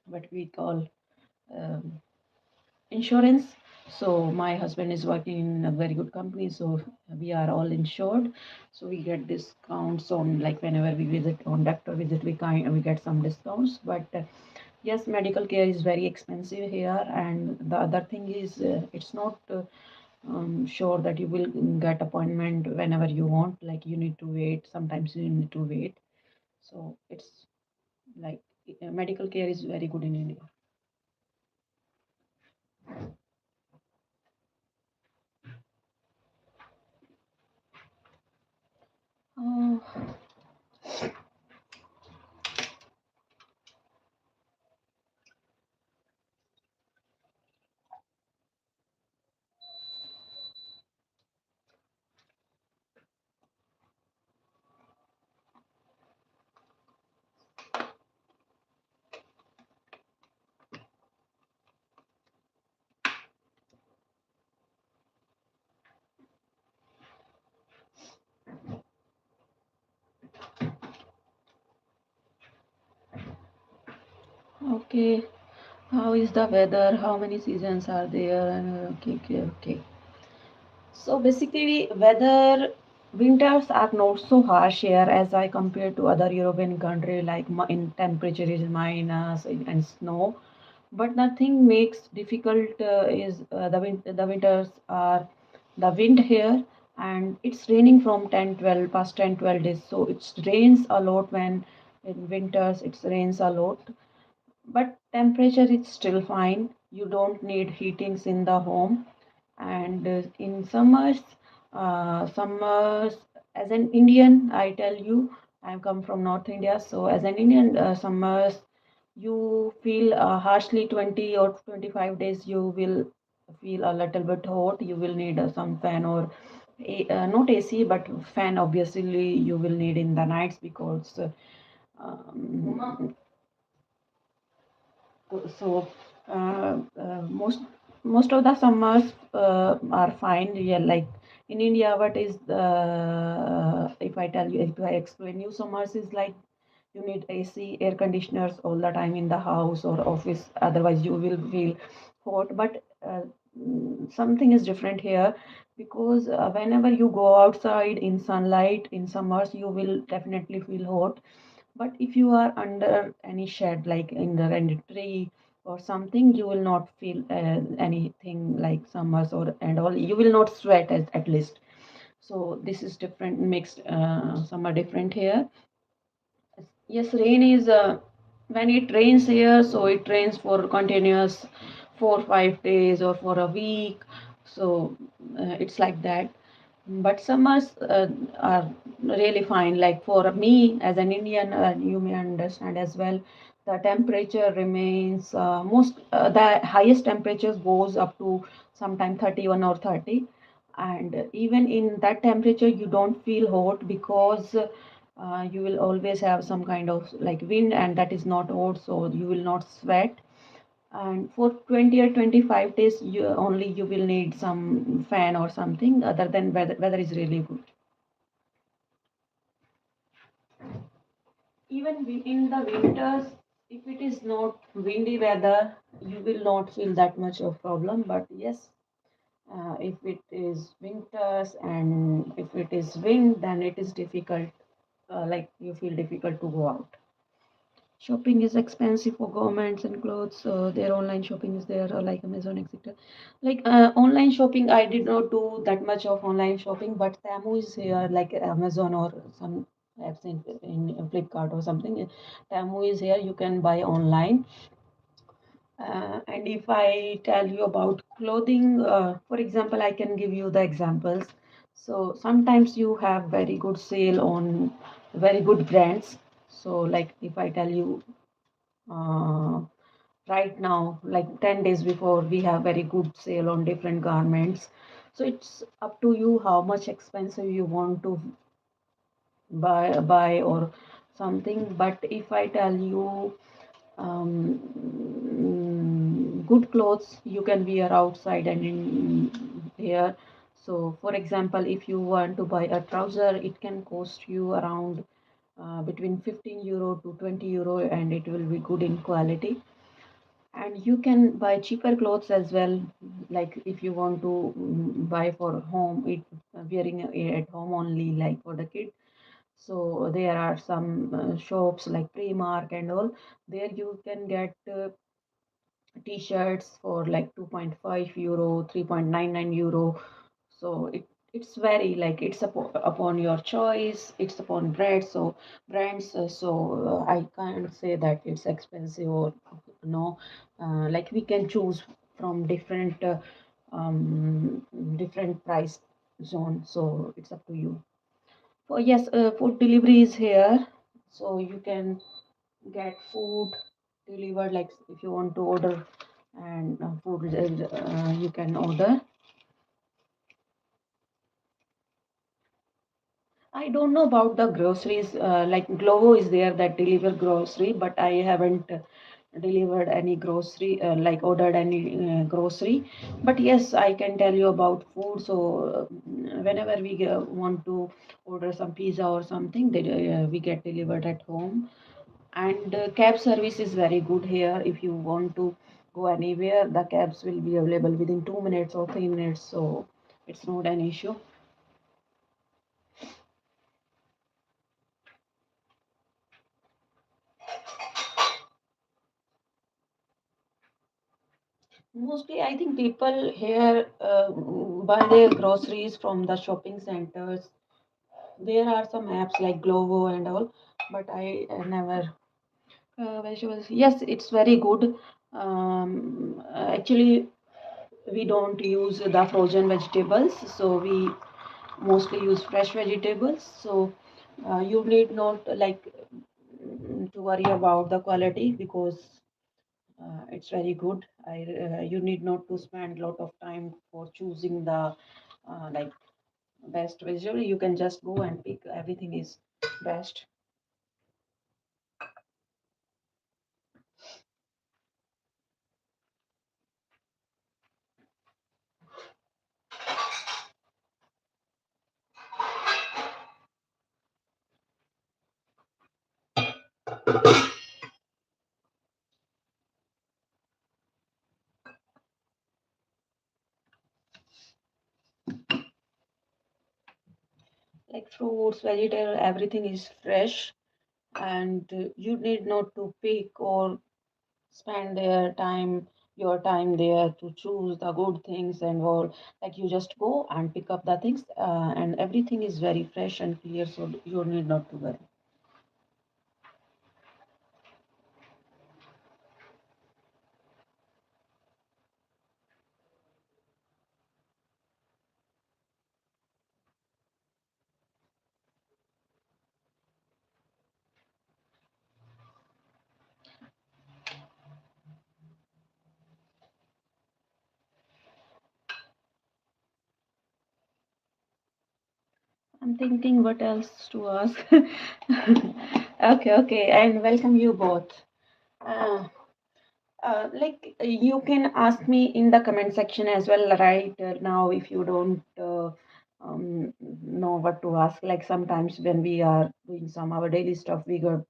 what we call. Um, Insurance. So my husband is working in a very good company, so we are all insured. So we get discounts on like whenever we visit on doctor visit, we get some discounts. But yes, medical care is very expensive here, and the other thing is it's not sure that you will get appointment whenever you want. Like you need to wait. Sometimes you need to wait. So it's like medical care is very good in India. Oh, okay. How is the weather? How many seasons are there? Okay, okay, okay. So basically, weather winters are not so harsh here as I compare to other European country like in temperature is minus and snow. But nothing makes difficult is the winters are the wind here, and it's raining from 10, 12 past 10, 12 days. So it rains a lot when in winters it rains a lot, but temperature is still fine. You don't need heatings in the home. And in summers, as an Indian, I tell you, I come from North India. So as an Indian, summers, you feel harshly 20 or 25 days, you will feel a little bit hot. You will need some fan or not AC, but fan obviously you will need in the nights because um, so most of the summers are fine. Yeah, like in India, what is the if I tell you if I explain you, summers is like you need AC, air conditioners all the time in the house or office. Otherwise, you will feel hot. But something is different here because whenever you go outside in sunlight in summers, you will definitely feel hot, but if you are under any shed, like in the any tree or something, you will not feel anything like summers or and all. You will not sweat at least. So this is different, makes summer different here. Yes, rain is when it rains here, so it rains for continuous 4 5 days or for a week. So it's like that. But summers are really fine. Like for me as an Indian, you may understand as well. The temperature remains the highest temperature goes up to sometime 31 or 30, and even in that temperature you don't feel hot because you will always have some kind of like wind, and that is not hot, so you will not sweat. And for 20 or 25 days you will need some fan or something. Other than weather is really good. Even in the winters, if it is not windy weather, you will not feel that much of problem. But yes, if it is winters and if it is wind, then it is difficult. Like you feel difficult to go out. Shopping is expensive for governments and clothes. Their online shopping is there, like Amazon, etc. Like online shopping, I did not do that much of online shopping, but Tamu is here, like Amazon or some apps in Flipkart or something. Tamu is here. You can buy online. And if I tell you about clothing, for example, I can give you the examples. So sometimes you have very good sale on very good brands. So like if I tell you uh, right now, like 10 days before, we have very good sale on different garments. So it's up to you how much expensive you want to buy or something. But if I tell you good clothes you can wear outside and in here. So for example, if you want to buy a trouser, it can cost you around between 15 euro to 20 euro, and it will be good in quality. And you can buy cheaper clothes as well, like if you want to buy for home, it wearing at home only, like for the kid. So there are some shops like Primark and all. There you can get t-shirts for like 2.5 euro, 3.99 euro. So it's very like it's upon your choice, it's upon brands. I can't say that it's expensive or no. Like we can choose from different price zone, so it's up to you. For yes, food delivery is here, so you can get food delivered. Like if you want to order and food, you can order. I don't know about the groceries. Like Glovo is there that deliver grocery, but I haven't delivered any grocery, like ordered any grocery. But yes, I can tell you about food. So whenever we want to order some pizza or something, we get delivered at home. And cab service is very good here. If you want to go anywhere, the cabs will be available within 2 minutes or 3 minutes. So it's not an issue. Mostly, I think people here buy their groceries from the shopping centers. There are some apps like Glovo and all, but I never. Vegetables, yes, it's very good. Actually, we don't use the frozen vegetables, so we mostly use fresh vegetables. So you need not like to worry about the quality because it's very good. You need not to spend a lot of time for choosing the like best vegetable. You can just go and pick. Everything is best. Like fruits, vegetable, everything is fresh, and you need not to pick or spend your time there to choose the good things and all. Like you just go and pick up the things, and everything is very fresh and clear, so you need not to worry. I'm thinking what else to ask. Okay, and welcome you both. uh, you can ask me in the comment section as well right now if you don't know what to ask. Like sometimes when we are doing some our daily stuff, we got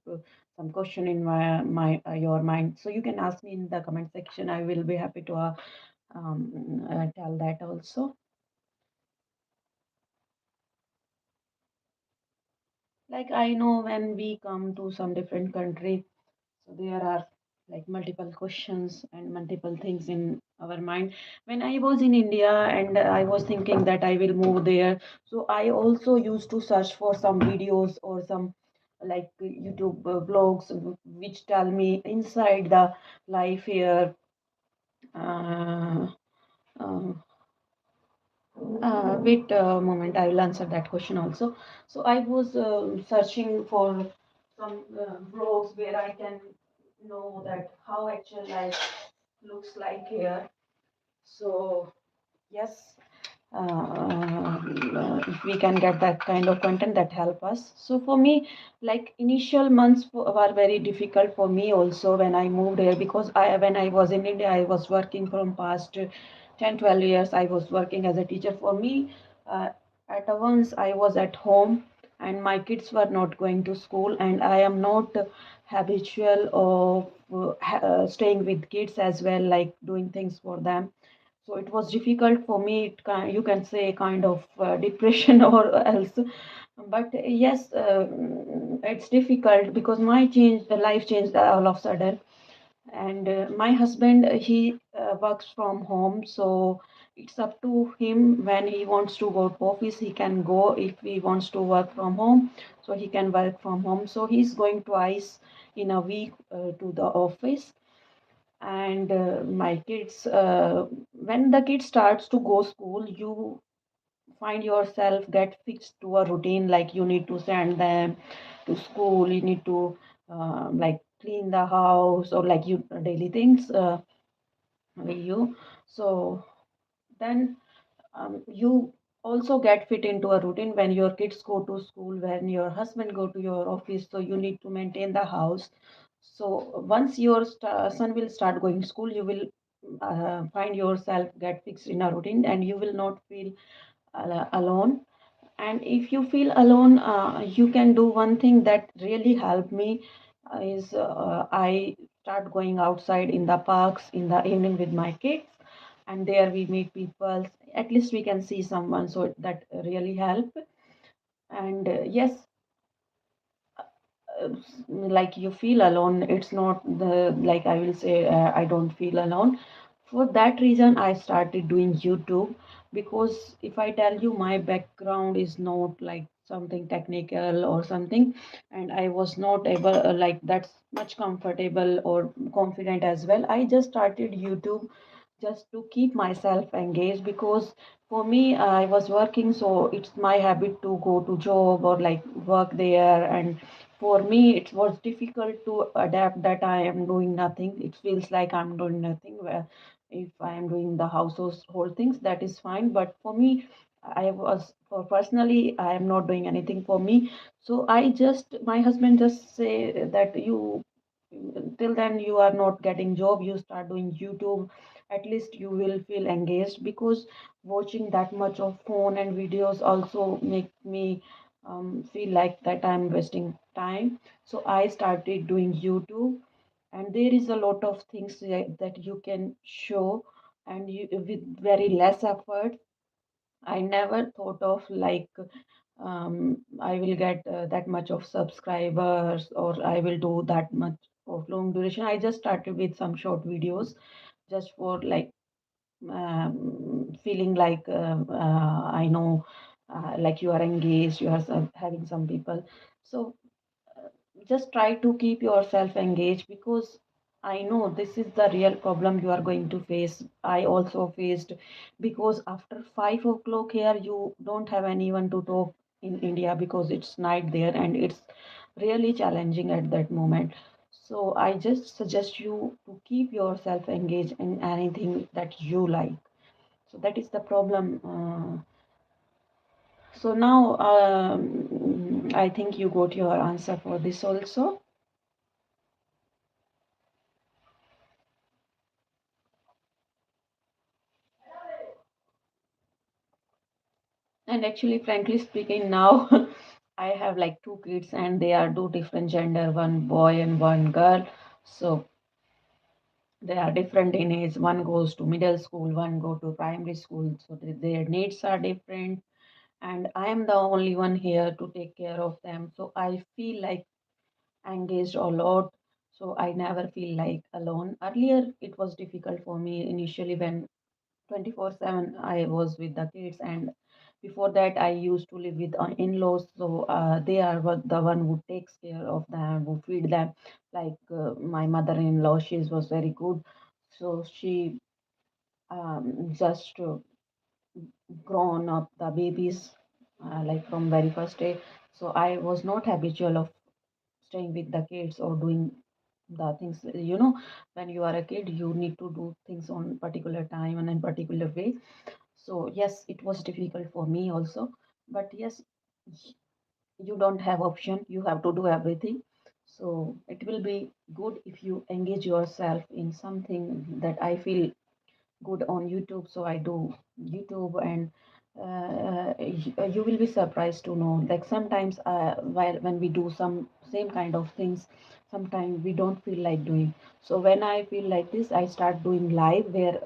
some question in my your mind. So you can ask me in the comment section. I will be happy to tell that also. Like I know when we come to some different country, So there are like multiple questions and multiple things in our mind. When I was in India and I was thinking that I will move there, so I also used to search for some videos or some like YouTube blogs which tell me inside the life here. Uh, uh, wait a moment, I will answer that question also. So I was searching for some blogs where I can know that how actual life looks like here. So yes, if we can get that kind of content that help us. So for me, like initial months were very difficult for me also when I moved here, because I when I was in India I was working from past 10 12 years. I was working as a teacher. For me, uh, at once I was at home and my kids were not going to school, and I am not habitual of staying with kids as well, like doing things for them. So it was difficult for me. You can say kind of depression or else. But yes, it's difficult because my change the life changed all of a sudden. And my husband, he works from home, so it's up to him. When he wants to go to office he can go, if he wants to work from home so he can work from home. So he's going twice in a week to the office. And my kids, when the kid starts to go school, you find yourself get fixed to a routine, like you need to send them to school, you need to like clean the house or like you daily things with you. So then you also get fit into a routine when your kids go to school, when your husband go to your office, so you need to maintain the house. So once your son will start going to school, you will find yourself get fixed in a routine and you will not feel alone. And if you feel alone, you can do one thing that really helped me, is I start going outside in the parks in the evening with my kids, and there we meet people. At least we can see someone, so that really help. And yes, uh, like you feel alone, it's not the like I will say I don't feel alone. For that reason I started doing YouTube, because if I tell you my background is not like something technical or something, and I was not able like that's much comfortable or confident as well, I just started YouTube just to keep myself engaged. Because for me, I was working, so it's my habit to go to job or like work there. And for me it was difficult to adapt that I am doing nothing. It feels like I'm doing nothing. Where if I am doing the household things, that is fine, but for me, I was for personally I am not doing anything for me. So I just my husband just say that you till then you are not getting job, you start doing YouTube, at least you will feel engaged. Because watching that much of phone and videos also make me feel like that I'm wasting time. So I started doing YouTube, and there is a lot of things that you can show, and you with very less effort. I never thought of like I will get that much of subscribers or I will do that much of long duration. I just started with some short videos just for like feeling like I know like you are engaged, you are having some people. So just try to keep yourself engaged, because I know this is the real problem you are going to face. I also faced, because after 5 o'clock here, you don't have anyone to talk in India because it's night there and it's really challenging at that moment. So I just suggest you to keep yourself engaged in anything that you like. So that is the problem. So now I think you got your answer for this also. And actually, frankly speaking, now I have like two kids and they are two different gender, one boy and one girl. So they are different in age. One goes to middle school, one go to primary school. So their needs are different. And I am the only one here to take care of them. So I feel like engaged a lot. So I never feel like alone. Earlier it was difficult for me initially when 24/7 I was with the kids, and before that I used to live with in-laws, so they are the one who takes care of them, who feed them. Like my mother-in-law, she was very good, so she just grown up the babies like from very first day. So I was not habitual of staying with the kids or doing the things. When you are a kid you need to do things on particular time and in particular way. So yes, it was difficult for me also, but yes, you don't have option, you have to do everything. So it will be good if you engage yourself in something that I feel good on YouTube. So I do YouTube, and you will be surprised to know, like sometimes while when we do some same kind of things, sometimes we don't feel like doing. So when I feel like this, I start doing live where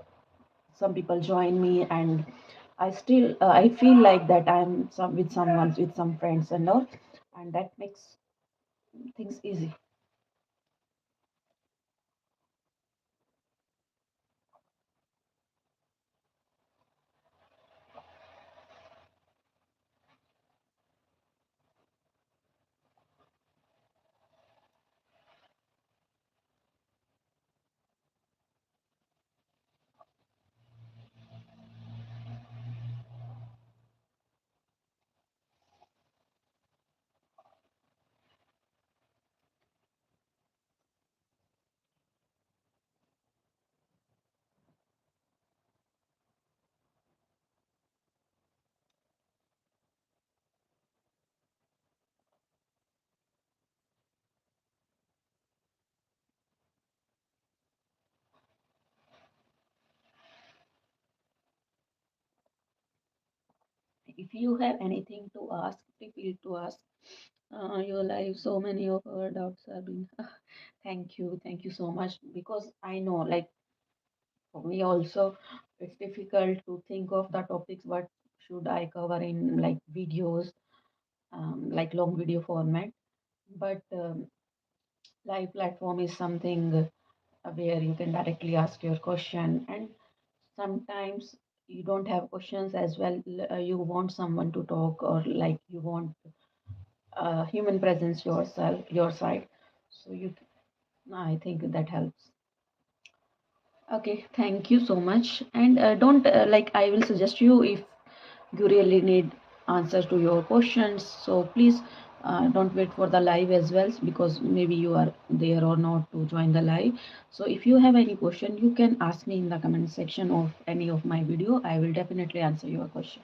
some people join me, and I feel like that I'm with someone, with some friends and all, and that makes things easy. If you have anything to ask, feel to ask. Your life, so many of our doubts are being. Thank you so much. Because I know, like for me also, it's difficult to think of the topics. What should I cover in like videos, like long video format? But live platform is something where you can directly ask your question, and sometimes you don't have questions as well. You want someone to talk, or like you want human presence your side. So I think that helps. Okay, thank you so much. And don't like I will suggest you, if you really need answers to your questions, so please don't wait for the live as well, because maybe you are there or not to join the live. So if you have any question, you can ask me in the comment section of any of my video. I will definitely answer your question.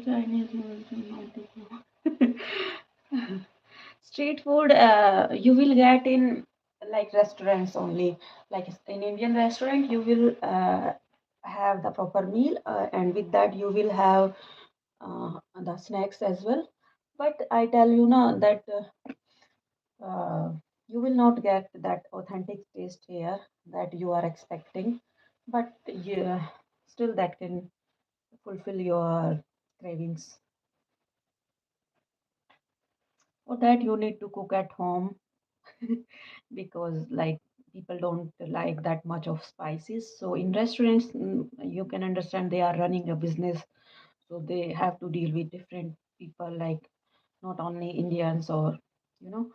Chinese noodles and multi- Street food, you will get in like restaurants only. Like in Indian restaurant, you will have the proper meal, and with that you will have the snacks as well. But I tell you now that you will not get that authentic taste here that you are expecting. But yeah, still that can fulfill your cravings. For that, you need to cook at home because like people don't like that much of spices. So in restaurants, you can understand they are running a business, so they have to deal with different people, like not only Indians or you know.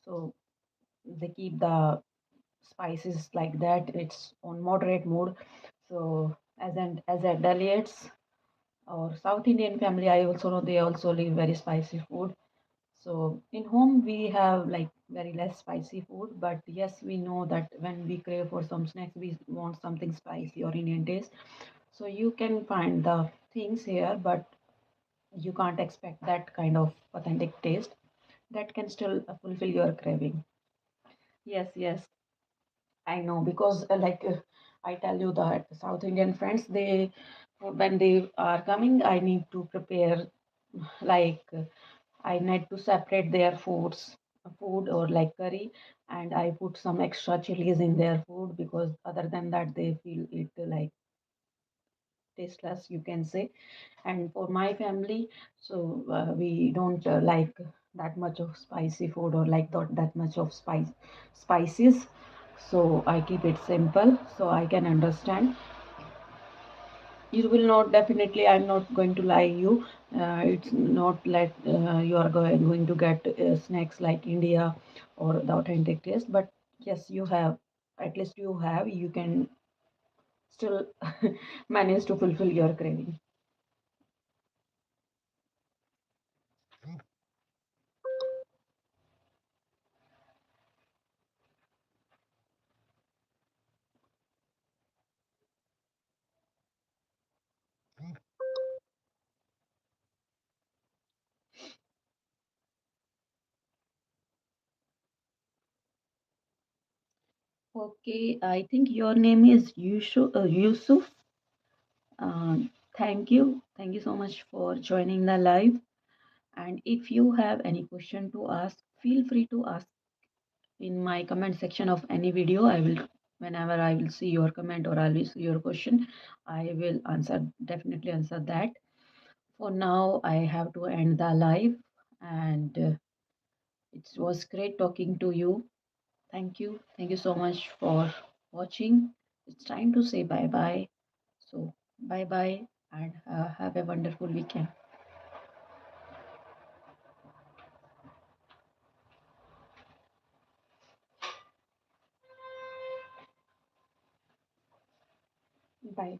So they keep the spices like that. It's on moderate mode. So as adults or South Indian family, I also know they also live very spicy food. So in home we have like very less spicy food, but yes, we know that when we crave for some snacks, we want something spicy or Indian taste. So you can find the things here, but you can't expect that kind of authentic taste that can still fulfill your craving. Yes, yes, I know because I tell you that South Indian friends, they when they are coming, I need to prepare like I need to separate their food or like curry, and I put some extra chilies in their food because other than that they feel it like tasteless, you can say. And for my family, so we don't like that much of spicy food or like that much of spices. So I keep it simple so I can understand. You will not, definitely I'm not going to lie you, it's not like you are going to get snacks like India or the authentic taste, but yes, you have, at least you can still manage to fulfill your craving. Okay, I think your name is Yusuf. uh, thank you so much for joining the live, and if you have any question to ask, feel free to ask in my comment section of any video. I will, whenever I will see your comment or I will see your question, I will answer, definitely answer that. For now I have to end the live, and it was great talking to you. Thank you so much for watching. It's time to say bye bye. So bye bye, and have a wonderful weekend. Bye.